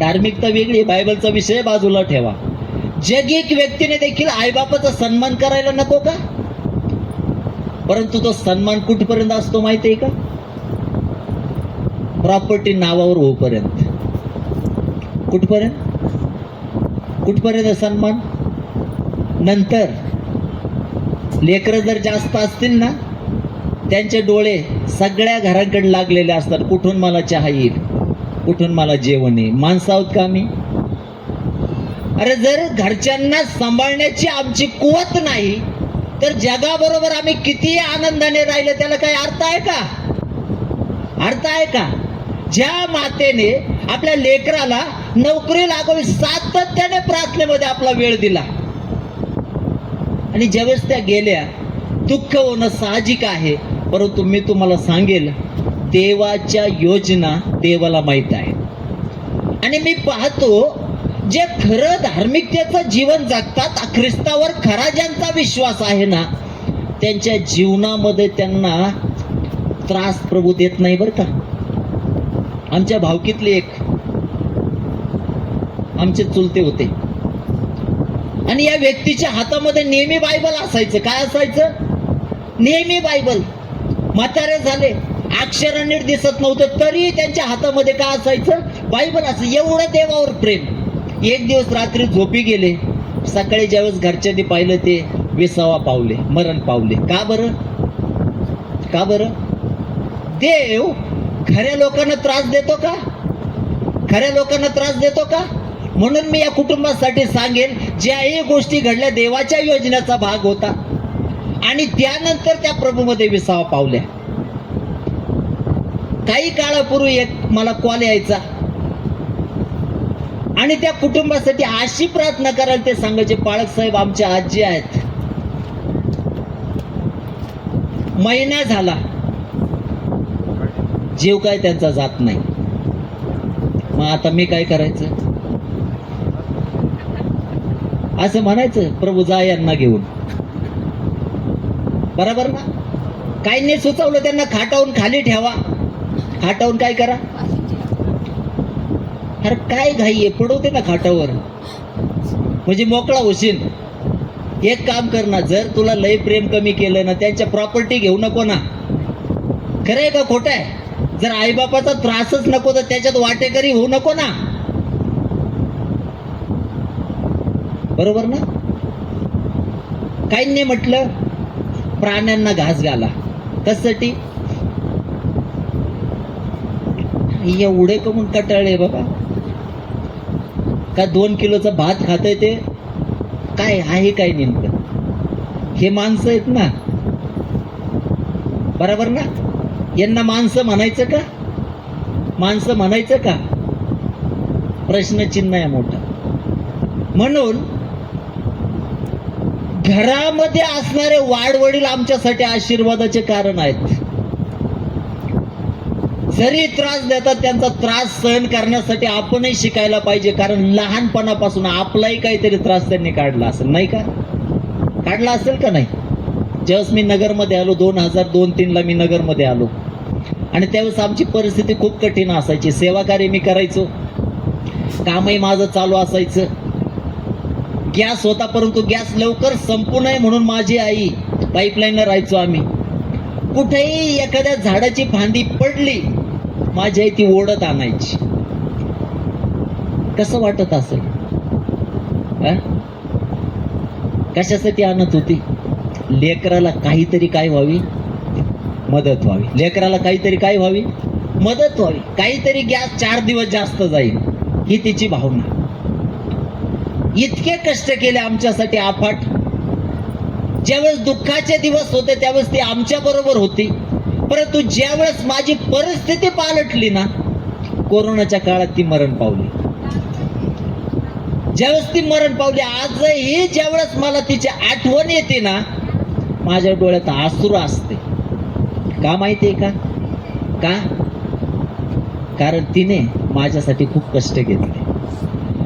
धार्मिकता वेगळी, बायबलचा विषय बाजूला ठेवा. जगिक व्यक्तीने देखील आईबापाचा सन्मान करायला नको का? परंतु तो सन्मान कुठपर्यंत असतो माहिती आहे का? प्रॉपर्टी नावावर होईपर्यंत. कुठपर्यंत सन्मान? नंतर लेकरं जर जास्त असतील ना, त्यांचे डोळे सगळ्या घरांकडे लागलेले असतात. कुठून मला चहा येईल, कुठून मला जेवण येईल. माणसं आहोत का आम्ही? अरे जर घरच्यांना सांभाळण्याची आमची कुवत नाही तर जगाबरोबर आम्ही किती आनंदाने राहिले त्याला काही अर्थ आहे का? अर्थ आहे का? ज्या मातेने आपल्या लेकराला नोकरी लागून सातत्याने प्रार्थनेमध्ये आपला वेळ दिला आणि ज्यावेळेस त्या गेल्या, दुःख होणं साहजिक आहे. परंतु मी तुम्हाला सांगेल, देवाच्या योजना देवाला माहित आहे. आणि मी पाहतो जे खरं धार्मिकतेचं जीवन जगतात, ख्रिस्तावर खरा ज्यांचा विश्वास आहे ना, त्यांच्या जीवनामध्ये त्यांना त्रास प्रभू देत नाही बरं का. आमच्या भावकीतले एक आमचे चुलते होते आणि या व्यक्तीच्या हातामध्ये नेहमी बायबल असायचं. काय असायचं? नेहमी बायबल. म्हातारे झाले, अक्षर नीट दिसत नव्हतं, तरी त्यांच्या हातामध्ये काय असायचं? बायबल असायचं. एवढं देवावर प्रेम. एक दिवस रात्री झोपी गेले, सकाळी ज्यावेळेस घरच्यांनी पाहिलं ते 20वा पावले, मरण पावले. का बरं? का बरं? देव खऱ्या लोकांना त्रास देतो का? खऱ्या लोकांना त्रास देतो का? म्हणून मी या कुटुंबासाठी सांगेन, ज्याही गोष्टी घडल्या देवाच्या योजनेचा भाग होता आणि त्यानंतर त्या प्रभूमध्ये 20वा पावल्या. काही काळापूर्वी एक मला कॉल यायचा आणि त्या कुटुंबासाठी अशी प्रार्थना करायला ते सांगायचे, पाळक साहेब आमच्या आजी आहेत, महिना झाला जीव काय त्यांचा जात नाही. मग आता मी काय करायचं? असं म्हणायचं, प्रभू जा यांना घेऊन. बरोबर ना? काही नाही सुचवलं त्यांना, खाटावून खाली ठेवा. खाटावून काय करा? अरे काय घाई आहे, पडवते ना खाटावर, म्हणजे मोकळा होशील. एक काम कर ना, जर तुला लय प्रेम कमी केलं ना, त्यांच्या प्रॉपर्टी घेऊ नको ना. खरं आहे का खोटं आहे? जर आईबापाचा त्रासच नको तर त्याच्यात वाटेकरी होऊ नको ना. बरोबर ना? काही नाही म्हटलं, प्राण्यांना घास घाला. कशासाठी? एवढे कमून कटाळे बाबा. का 2 किलोचा भात खाताय ते काय आहे? काय नेमकं? हे माणसं आहेत ना. बरोबर ना? यांना माणसं म्हणायचं का? माणसं म्हणायचं का? प्रश्नचिन्ह आहे मोठा. म्हणून घरामध्ये असणारे वाडवडील आमच्यासाठी आशीर्वादाचे कारण आहेत. जरी त्रास देतात त्यांचा त्रास सहन करण्यासाठी आपणही शिकायला पाहिजे, कारण लहानपणापासून आपलाही काहीतरी त्रास त्यांनी काढला असेल, नाही का? काढला असेल का नाही? ज्यावेळेस मी नगरमध्ये आलो 2002-03 ला मी नगरमध्ये आलो आणि त्यावेळेस आमची परिस्थिती खूप कठीण असायची. सेवा कार्य मी करायचो, कामही माझं चालू असायचं. गॅस होता परंतु गॅस लवकर संपू नये म्हणून माझी आई पाईपलाईनला राहायचो आम्ही. कुठेही एखाद्या झाडाची फांदी पडली माझी आई ती ओढत आणायची. कसं वाटत असेल? कशासाठी आणत होती? लेकराला काहीतरी काय व्हावी, मदत व्हावी. लेकराला काहीतरी काय व्हावी, मदत व्हावी. काहीतरी गॅस 4 दिवस जास्त जाईल ही तिची भावना. इतके कष्ट केले आमच्यासाठी अफाट. ज्यावेळेस दुःखाचे दिवस होते त्यावेळेस ती आमच्या बरोबर होती, परंतु ज्यावेळेस माझी परिस्थिती पालटली ना, कोरोनाच्या काळात ती मरण पावली. ज्यावेळेस ती मरण पावली, आजही ज्यावेळेस मला तिची आठवण येते ना, माझ्या डोळ्यात अश्रू असते. का माहितीये का? का? कारण तिने माझ्यासाठी खूप कष्ट घेतले.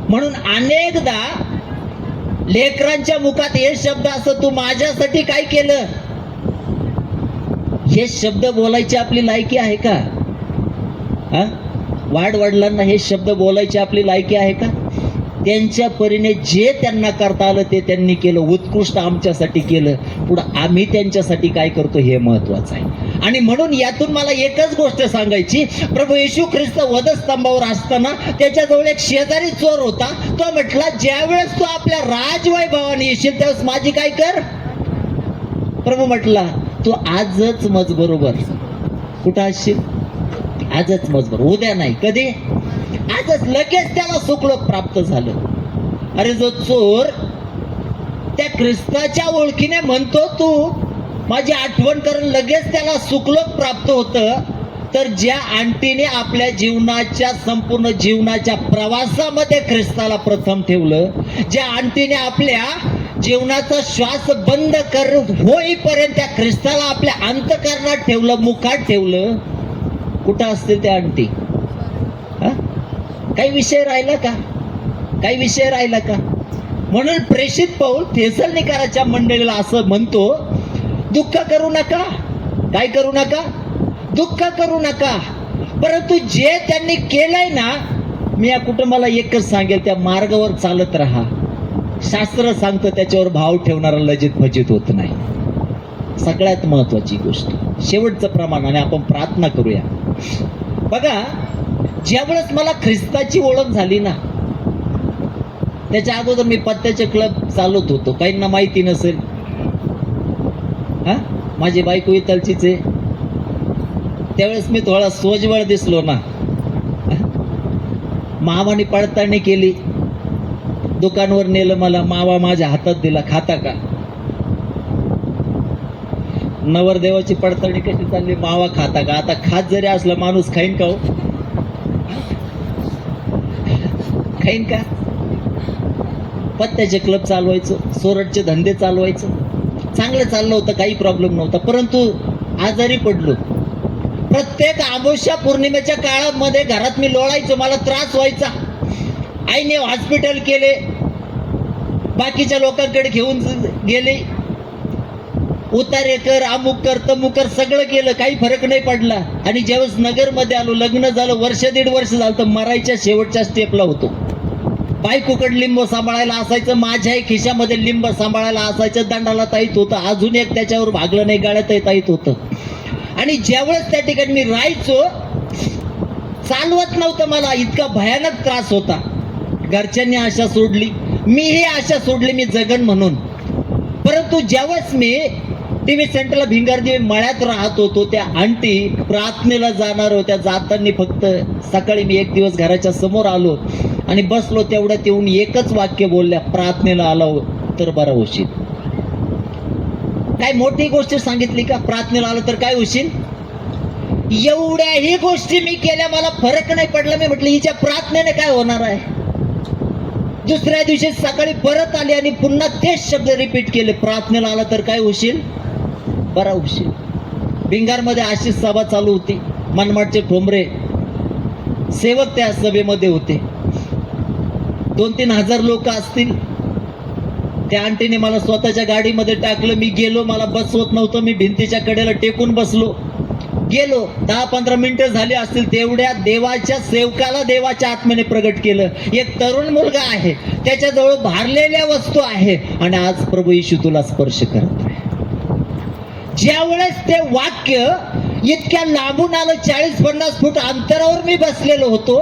म्हणून अनेकदा लेकरांच्या मुखात हे शब्द असं, तू माझ्यासाठी काय केलं, हे शब्द बोलायची आपली लायकी आहे का? वाडवडिलांना हे शब्द बोलायची आपली लायकी आहे का? त्यांच्या परीने जे त्यांना करता आलं ते त्यांनी केलं, उत्कृष्ट आमच्यासाठी केलं. पुढं आम्ही त्यांच्यासाठी काय करतो हे महत्वाचं आहे. आणि म्हणून यातून मला एकच गोष्ट सांगायची, प्रभू येशू ख्रिस्त वधस्तंभावर असताना त्याच्याजवळ एक शेजारी चोर होता. तो म्हटला, ज्यावेळेस तू आपल्या राजवैभवाने येशील त्यावेळेस माझी काय कर. प्रभू म्हटला, तू आजच मज बरोबर. कुठं असशील? आजच मज बरोबर, उद्या नाही. कधी? आजच. लगेच त्याला सुखलोक प्राप्त झालं. अरे जो चोर त्या ख्रिस्ताच्या ओळखीने म्हणतो तू माझी आठवण करून लगेच त्याला सुखलोक प्राप्त होतं, तर ज्या आंटीने आपल्या जीवनाच्या संपूर्ण जीवनाच्या प्रवासामध्ये ख्रिस्ताला प्रथम ठेवलं, ज्या आंटीने आपल्या जीवनाचा श्वास बंद कर होईपर्यंत त्या ख्रिस्ताला आपल्या अंतःकरणात ठेवलं, मुखात ठेवलं, कुठं असतील त्या आंटी? काही विषय राहिला का? काही विषय राहिला का? म्हणून प्रेषित पाऊल थेसलनिकाराच्या मंडळीला असं म्हणतो, दुःख करू नका. काय करू नका? दुःख करू नका. परंतु जे त्यांनी केलंय ना, मी या कुटुंबाला एकच सांगेल, त्या मार्गावर चालत राहा. शास्त्र सांगतं त्याच्यावर भाव ठेवणारा लजित फजित होत नाही. सगळ्यात महत्वाची गोष्ट, शेवटचं प्रमाण. आणि आपण प्रार्थना करूया. बघा, ज्यावेळेस मला ख्रिस्ताची ओळख झाली ना, त्याच्या अगोदर मी पत्त्याचे क्लब चालवत होतो. काहींना माहिती नसेल, माझी बायको इथलचीच आहे. त्यावेळेस मी थोडा सोजवळ दिसलो ना, मामाने पडताळणी केली, दुकानवर नेलं मला, मावा माझ्या हातात दिला, खाता का? नवरदेवाची पडताळणी कशी चालली, मावा खाता का? आता खात जरी असला माणूस खाईन का हो? खाईन का? पत्त्याचे क्लब चालवायचो, सोरटचे धंदे चालवायचो, चांगलं चाललं होतं, काही प्रॉब्लेम नव्हता. परंतु आजारी पडलो. प्रत्येक अमावस्या पौर्णिमेच्या काळामध्ये घरात मी लोळायचो, मला त्रास व्हायचा. आईने हॉस्पिटल केले, बाकीच्या लोकांकडे घेऊन गेले, उतारे कर, अमुक कर, तमुक कर, सगळं केलं, काही फरक नाही पडला. आणि ज्यावेळेस नगरमध्ये आलो, लग्न झालं, 1.5 वर्ष झालं, तर मरायच्या शेवटच्या स्टेपला होतो. बायकोकडे लिंब सांभाळायला असायचं, माझ्याही खिशामध्ये लिंब सांभाळायला असायचं, दंडाला ताईत होतं, अजून एक त्याच्यावर भागलं नाही, गाड्यातही ताईत होतं. आणि ज्यावेळेस त्या ठिकाणी मी राहायचो, चालवत नव्हतं, मला इतका भयानक त्रास होता. घरच्यांनी आशा सोडली, मीही आशा सोडली, मी जगन म्हणून. परंतु ज्यावेळेस मी टीव्ही सेंटरला भिंगारदेवी मळ्यात राहत होतो, त्या आंटी प्रार्थनेला जाणार होत्या. जाताना फक्त सकाळी मी एक दिवस घराच्या समोर आलो आणि बसलो, तेवढ्यात येऊन एकच वाक्य बोलल्या, प्रार्थनेला आलो तर बरा होशील. काय मोठी गोष्ट सांगितली का? प्रार्थनेला आलं तर काय होशील? एवढ्याही गोष्टी मी केल्या, मला फरक नाही पडला. मी म्हटलं हिच्या प्रार्थनेने काय होणार आहे? दुसऱ्या दिवशी सकाळी परत आली आणि पुन्हा तेच शब्द रिपीट केले, प्रार्थनेला आला तर काय होशील? बरा होशील. भिंगारमध्ये अशीच सभा चालू होती. मनमाडचे ठोंबरे सेवक त्या सभेमध्ये होते. 2-3 हजार लोक असतील. त्या आंटीने मला स्वतःच्या गाडीमध्ये टाकलं. मी गेलो, मला बसवत नव्हतं. मी भिंतीच्या कडेला टेकून बसलो. गेलो. 10-15 मिनिटं झाली असतील. तेवढ्या देवाच्या सेवकाला देवाच्या आत्म्याने प्रगट केलं. एक तरुण मुलगा आहे, त्याच्याजवळ भारलेल्या वस्तू आहे आणि आज प्रभू येशू तुला स्पर्श करत आहे. ज्यावेळेस ते वाक्य इतक्या लांबून आलं, 40-50 फूट अंतरावर मी बसलेलो होतो,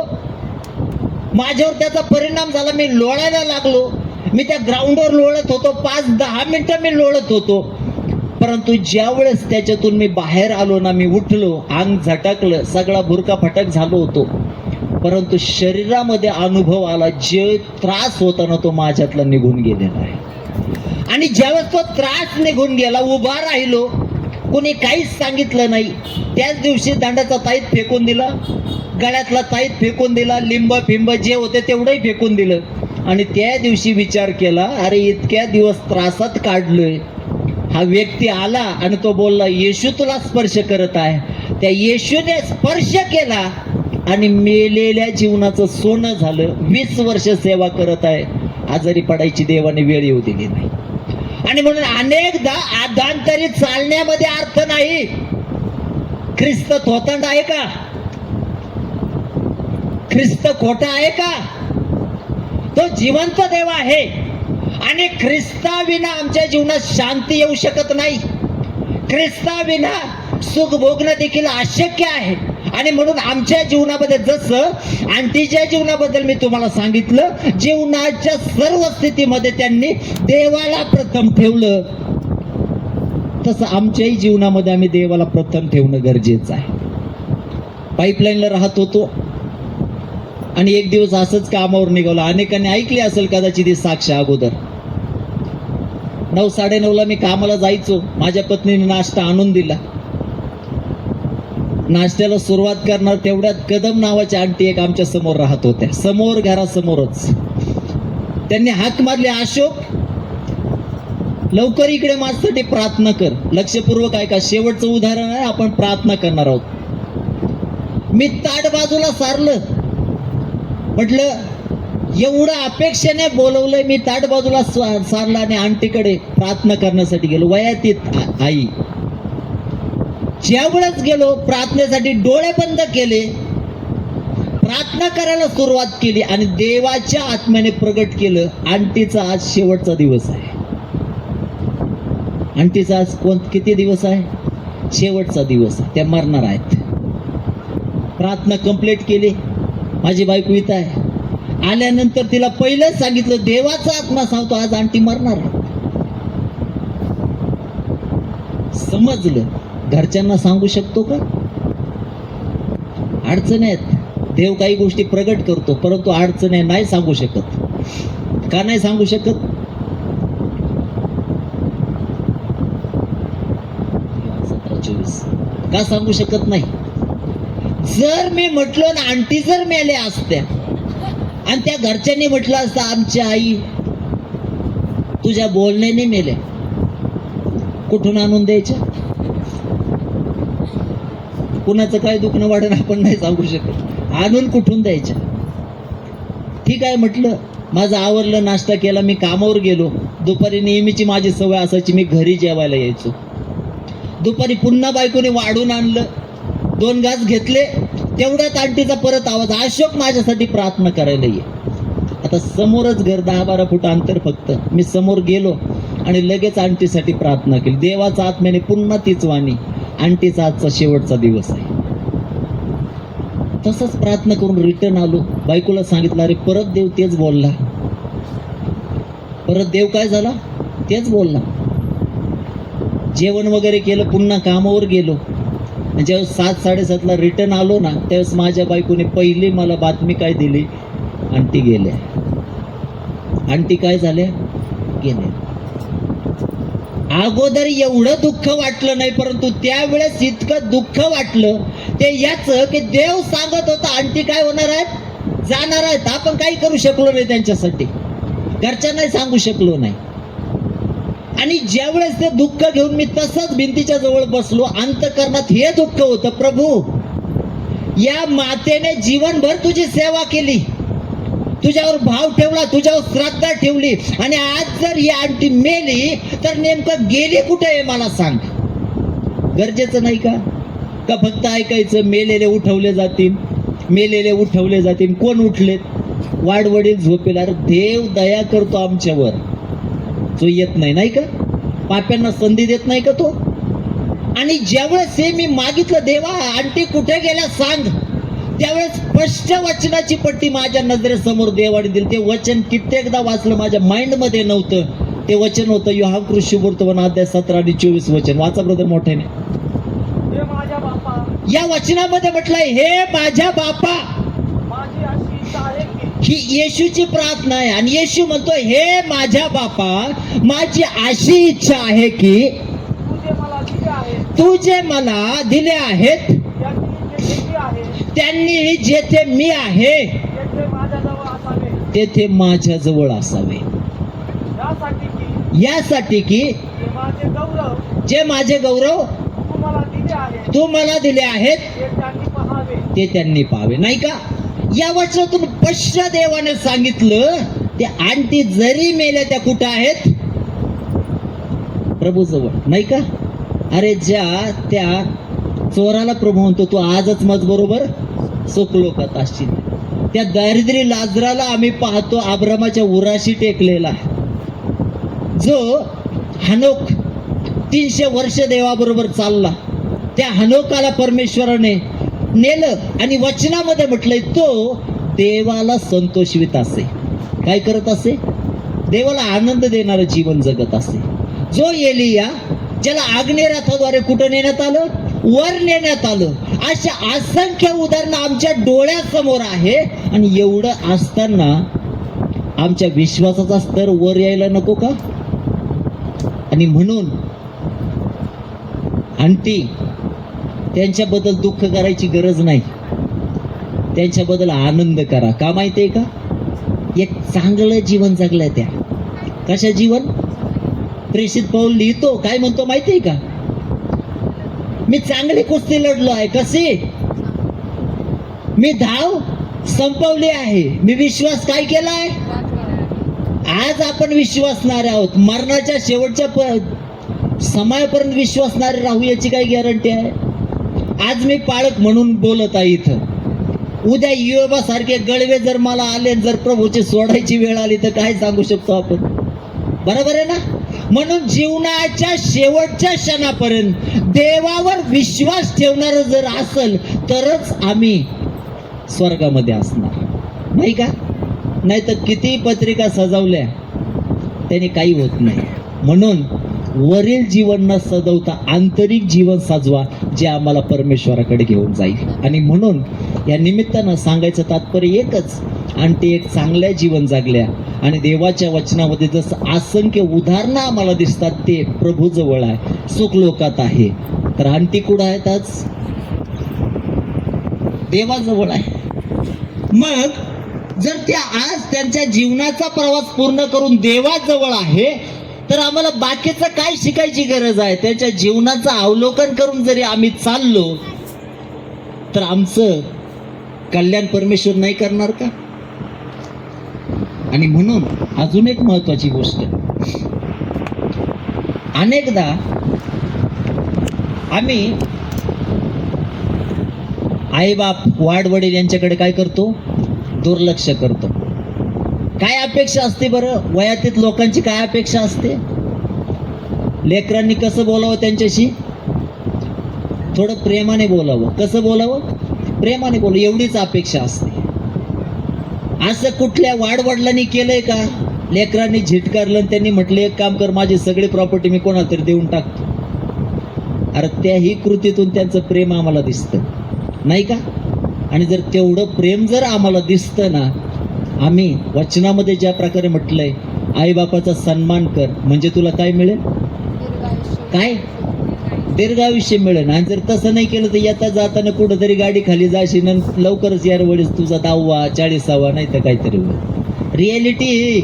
माझ्यावर त्याचा परिणाम झाला. मी लोळायला लागलो. मी त्या ग्राउंडवर लोळत होतो. 5-10 मिनिटं मी लोळत होतो. परंतु ज्यावेळेस त्याच्यातून मी बाहेर आलो ना, मी उठलो, अंग झटकलं, सगळा भुरका फटक झालो होतो. परंतु शरीरामध्ये अनुभव आला, जे त्रास होता ना तो माझ्यातला निघून गेलेला आहे. आणि ज्यावेळेस तो त्रास निघून गेला, उभा राहिलो, कोणी काहीच सांगितलं नाही. त्याच दिवशी दांडाचा ताईत फेकून दिला, गळ्यातला ताईत फेकून दिला, लिंब फिंब जे होते तेवढंही फेकून दिलं. आणि त्या दिवशी विचार केला, अरे इतक्या दिवस त्रासात काढलोय, हा व्यक्ती आला आणि तो बोलला येशू तुला स्पर्श करत आहे. त्या येशूने स्पर्श केला आणि मेलेल्या जीवनाचं सोनं झालं. 20 वर्ष सेवा करत आहे. आजारी पडायची देवाने वेळ येऊ दिली नाही. आणि म्हणून अनेकदा आदांतरी चालण्यामध्ये अर्थ नाही. ख्रिस्त थोतांड आहे का? ख्रिस्त खोटा आहे का? तो जिवंत देव आहे. आणि ख्रिस्ताविना आमच्या जीवनात शांती येऊ शकत नाही. ख्रिस्ताविना सुख भोगणं देखील अशक्य आहे. आणि म्हणून आमच्या जीवनामध्ये, जसं आंटीच्या जीवनाबद्दल मी तुम्हाला सांगितलं, जीवनाच्या सर्व स्थितीमध्ये त्यांनी देवाला प्रथम ठेवलं, तसं आमच्याही जीवनामध्ये आम्ही देवाला प्रथम ठेवणं गरजेचं आहे. पाईपलाईनला राहत होतो आणि एक दिवस असंच कामावर निघालो. अनेकांनी ऐकली असेल कदाचित ही साक्ष. अगोदर 9-9:30ला मी कामाला जायचो. माझ्या पत्नीने नाश्ता आणून दिला. नाश्त्याला सुरुवात करणार तेवढ्यात कदम नावाच्या आंटी एक आमच्या समोर राहत होत्या, समोर घरासमोरच. त्यांनी हाक मारली, अशोक लवकर इकडे माझ्यासाठी प्रार्थना कर. लक्षपूर्वक ऐका, शेवटचं उदाहरण आहे, आपण प्रार्थना करणार आहोत. मी ताट बाजूला सारलं. म्हटलं एवढं अपेक्षेने बोलवलंय, मी ताट बाजूला सारला आणि आंटीकडे प्रार्थना करण्यासाठी गेलो. वयातीत आई. ज्यावेळेस गेलो, प्रार्थनेसाठी डोळे बंद केले, प्रार्थना करायला सुरुवात केली आणि देवाच्या आत्म्याने प्रगट केलं, आंटीचा आज शेवटचा दिवस आहे. आंटीचा आज किती दिवस आहे? शेवटचा दिवस आहे. त्या मरणार आहेत. प्रार्थना कंप्लीट केली. माझी बायको इथं आहे. आल्यानंतर तिला पहिलंच सांगितलं, देवाचा आत्मा सांगतो आज आंटी मरणार आहे. समजलं. घरच्यांना सांगू शकतो का? अडचण आहेत. देव काही गोष्टी प्रगट करतो, परंतु अडचण आहे, नाही सांगू शकत. का नाही सांगू शकत? का सांगू शकत नाही? जर मी म्हटलो ना आंटी जर मेल्या असत्या आणि त्या घरच्यांनी म्हटलं असतं आमची आई तुझ्या बोलण्याने मेल्या, कुठून आणून द्यायच्या? कुणाचं काय दुखणं वाढेल आपण नाही सांगू शकत. आणून कुठून द्यायच्या? ठीक आहे म्हटलं. माझं आवरलं, नाश्ता केला, मी कामावर गेलो. दुपारी नेहमीची माझी सवय असायची, मी घरी जेवायला यायचो. दुपारी पुन्हा बायकोने वाढून आणलं. 2 घास घेतले. तेवढ्यात आंटीचा परत आवाज, अशोक माझ्यासाठी प्रार्थना करायला ये. आता समोरच घर, 10-12 फूट अंतर फक्त. मी समोर गेलो आणि लगेच आंटीसाठी प्रार्थना केली. देवाचा आत्म्याने पुन्हा तीच वाणी, आंटीचा आजचा शेवटचा दिवस आहे. तसंच प्रार्थना करून रिटर्न आलो. बायकोला सांगितलं, अरे परत देव तेच बोलला. परत देव काय झाला? तेच बोलला. जेवण वगैरे केलं, पुन्हा कामावर गेलो. ज्यावेळेस 7-7:30ला रिटर्न आलो ना, त्यावेळेस माझ्या बायकोने पहिली मला बातमी काय दिली, आंटी गेल्या. आंटी काय झाल्या? गेल्या. अगोदर एवढं दुःख वाटलं नाही, परंतु त्यावेळेस इतकं दुःख वाटलं ते याचं की देव सांगत होता आंटी काय होणार आहेत, जाणार आहेत. आपण काही करू शकलो नाही त्यांच्यासाठी, घरच्यांनाही सांगू शकलो नाही. आणि ज्यावेळेस ते दुःख घेऊन मी तसंच भिंतीच्या जवळ बसलो, अंतकरणात हे दुःख होतं, प्रभू या मातेने जीवनभर तुझी सेवा केली, तुझ्यावर भाव ठेवला, तुझ्यावर श्रद्धा ठेवली, आणि आज जर ही आंटी मेली तर नेमकं गेली कुठे आहे मला सांग. गरजेचं नाही का फक्त ऐकायचं मेलेले उठवले जातील, मेलेले उठवले जातील. कोण उठलेत? वाडवडील झोपेल. अरे देव दया करतो आमच्यावर, जो येत नाही, नाही का? पाप्यांना संधी देत नाही का तो? आणि ज्यावेळेस हे मी मागितलं देवा आंटी कुठे गेल्या सांग, त्यावेळेस स्पष्ट वचनाची पट्टी माझ्या नजरेसमोर देवाने दिली. ते वचन कित्येकदा वाचलं, माझ्या माइंड मध्ये नव्हतं. ते वचन होतं योहान कृष्णवर्तमान अध्याय 17 आणि 24 वचन. वाचा ब्रदर मोठ्याने. या वचनामध्ये म्हटलंय हे माझ्या बापा. ही येशूची प्रार्थना आहे, आणि येशू म्हणतोय हे माझ्या बापा, माझी अशी इच्छा आहे की तू जे मला दिले आहेत त्यांनी जेथे मी आहे तेथे माझ्या जवळ असावे, यासाठी की जे माझे गौरव तू मला दिले आहेत ते त्यांनी पाहावे. नाही का? या वचनातून स्पष्ट देवाने सांगितलं ते आंटी जरी मेल्या त्या कुठं आहेत? प्रभू जवळ. नाही का? अरे ज्या त्या चोराला प्रभू म्हणतो तू आजच माझ बरोबर सुखलोकात असशील. त्या दारिद्र्य लाजराला आम्ही पाहतो अब्रामाच्या उराशी टेकलेला, जो हनोक 300 वर्ष देवाबरोबर चालला. त्या हनोकाला परमेश्वराने नेलं आणि वचनामध्ये म्हटलंय तो देवाला संतोषवित असे. काय करत असे? देवाला आनंद देणारं जीवन जगत असे. जो एलिया ज्याला अग्निरथाद्वारे कुठं नेण्यात आलं? वर नेण्यात आलं. अशा असंख्य उदाहरणं आमच्या डोळ्यासमोर आहे. आणि एवढं असताना आमच्या विश्वासाचा स्तर वर यायला नको का? आणि म्हणून आंटी त्यांच्याबद्दल दुःख करायची गरज नाही, त्यांच्याबद्दल आनंद करा. का माहितीये का? एक चांगलं जीवन जगलंय त्या. कशा जीवन? प्रेषित पौल लिहितो काय म्हणतो माहितीये का? मी चांगली कुस्ती लढलो आहे. कशी? मी धाव संपवली आहे. मी विश्वास काय केलाय? आज आपण विश्वासणारे आहोत. मरणाच्या शेवटच्या समयापर्यंत विश्वासणारे राहू याची काय गॅरंटी आहे? आज मी पाळक म्हणून बोलत आहे इथं. उद्या योबा सारखे गळवे जर मला आले, जर प्रभूची सोडायची वेळ आली तर काय सांगू शकतो आपण? बरोबर आहे ना? म्हणून जीवनाच्या शेवटच्या क्षणापर्यंत देवावर विश्वास ठेवणार जर असेल तरच आम्ही स्वर्गामध्ये असणार, नाही का? नाही तर किती पत्रिका सजवल्या त्याने काही होत नाही. म्हणून वरील जीवन न सजवता आंतरिक जीवन साजवा, जे आम्हाला परमेश्वराकडे घेऊन जाईल. आणि म्हणून या निमित्तानं सांगायचं तात्पर्य एकच, आणि ते एक चांगल्या जीवन जगल्या. आणि देवाच्या वचनामध्ये जसं असंख्य उदाहरणं आम्हाला दिसतात ते प्रभू जवळ आहे, सुखलोकात आहे. तर आंटी कुठं आहेत? आज देवाजवळ आहे. मग जर त्या आज त्यांच्या जीवनाचा प्रवास पूर्ण करून देवाजवळ आहे तर आम्हाला बाकीचं काय शिकायची गरज आहे? त्यांच्या जीवनाचं अवलोकन करून जरी आम्ही चाललो तर आमचं कल्याण परमेश्वर नाही करणार का? आणि म्हणून अजून एक महत्वाची गोष्ट, अनेकदा आम्ही आईबाप वाडवडील यांच्याकडे काय करतो? दुर्लक्ष करतो. काय अपेक्षा असते बरं? वयातीत लोकांची काय अपेक्षा असते? लेकरांनी कसं बोलावं त्यांच्याशी? थोडं प्रेमाने बोलावं. कसं बोलावं? प्रेमाने बोलावं, एवढीच अपेक्षा असते. असं कुठल्या वाडवडिलांनी केलंय का? लेकरांनी झिटकारलं, त्यांनी म्हटलं एक काम कर, माझी सगळी प्रॉपर्टी मी कोणाला तरी देऊन टाकतो. अरे त्याही कृतीतून त्यांचं प्रेम आम्हाला दिसतं, नाही का? आणि जर तेवढं प्रेम जर आम्हाला दिसतं ना, आम्ही वचनामध्ये ज्या प्रकारे म्हटलंय आईबापाचा सन्मान कर म्हणजे तुला काय मिळेल? काय? दीर्घायुष्य मिळेल. आणि जर तसं नाही केलं तर येता जाताना कुठंतरी गाडी खाली जाशील आणि लवकरच यार वेळेस तुझा 10वा 40वा नाही तर काहीतरी होईल. रियालिटी.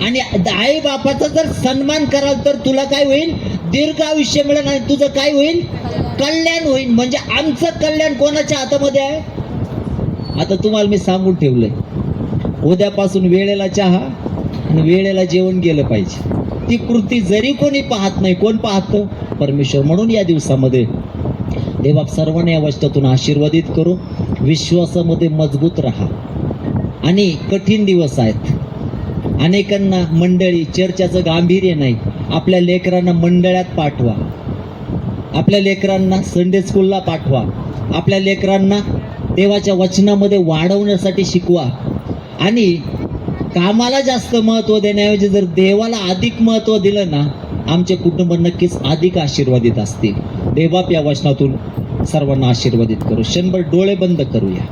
आणि आई बापाचा जर सन्मान कराल तर तुला काय होईल? दीर्घ आयुष्य मिळेल आणि तुझं काय होईल? कल्याण होईल. म्हणजे आमचं कल्याण कोणाच्या हातामध्ये आहे? आता तुम्हाला मी सांगून ठेवलंय, उद्यापासून वेळेला चहा आणि वेळेला जेवण गेलं पाहिजे. ती कृती जरी कोणी पाहत नाही, कोण पाहतं? परमेश्वर. म्हणून या दिवसामध्ये देवबाप सर्वांना या वचनातून आशीर्वादित करू. विश्वासामध्ये मजबूत राहा. आणि कठीण दिवस आहेत. अनेकांना मंडळी चर्चाचं गांभीर्य नाही. आपल्या लेकरांना मंडळात पाठवा, आपल्या लेकरांना संडे स्कूलला पाठवा, आपल्या लेकरांना देवाच्या वचनामध्ये वाढवण्यासाठी शिकवा. आणि कामाला जास्त महत्त्व देण्याऐवजी जर देवाला अधिक महत्त्व दिलं ना, आमचे कुटुंब नक्कीच अधिक आशीर्वादित असतील. देवबाप या वचनातून सर्वांना आशीर्वादित करू. क्षणभर डोळे बंद करूया.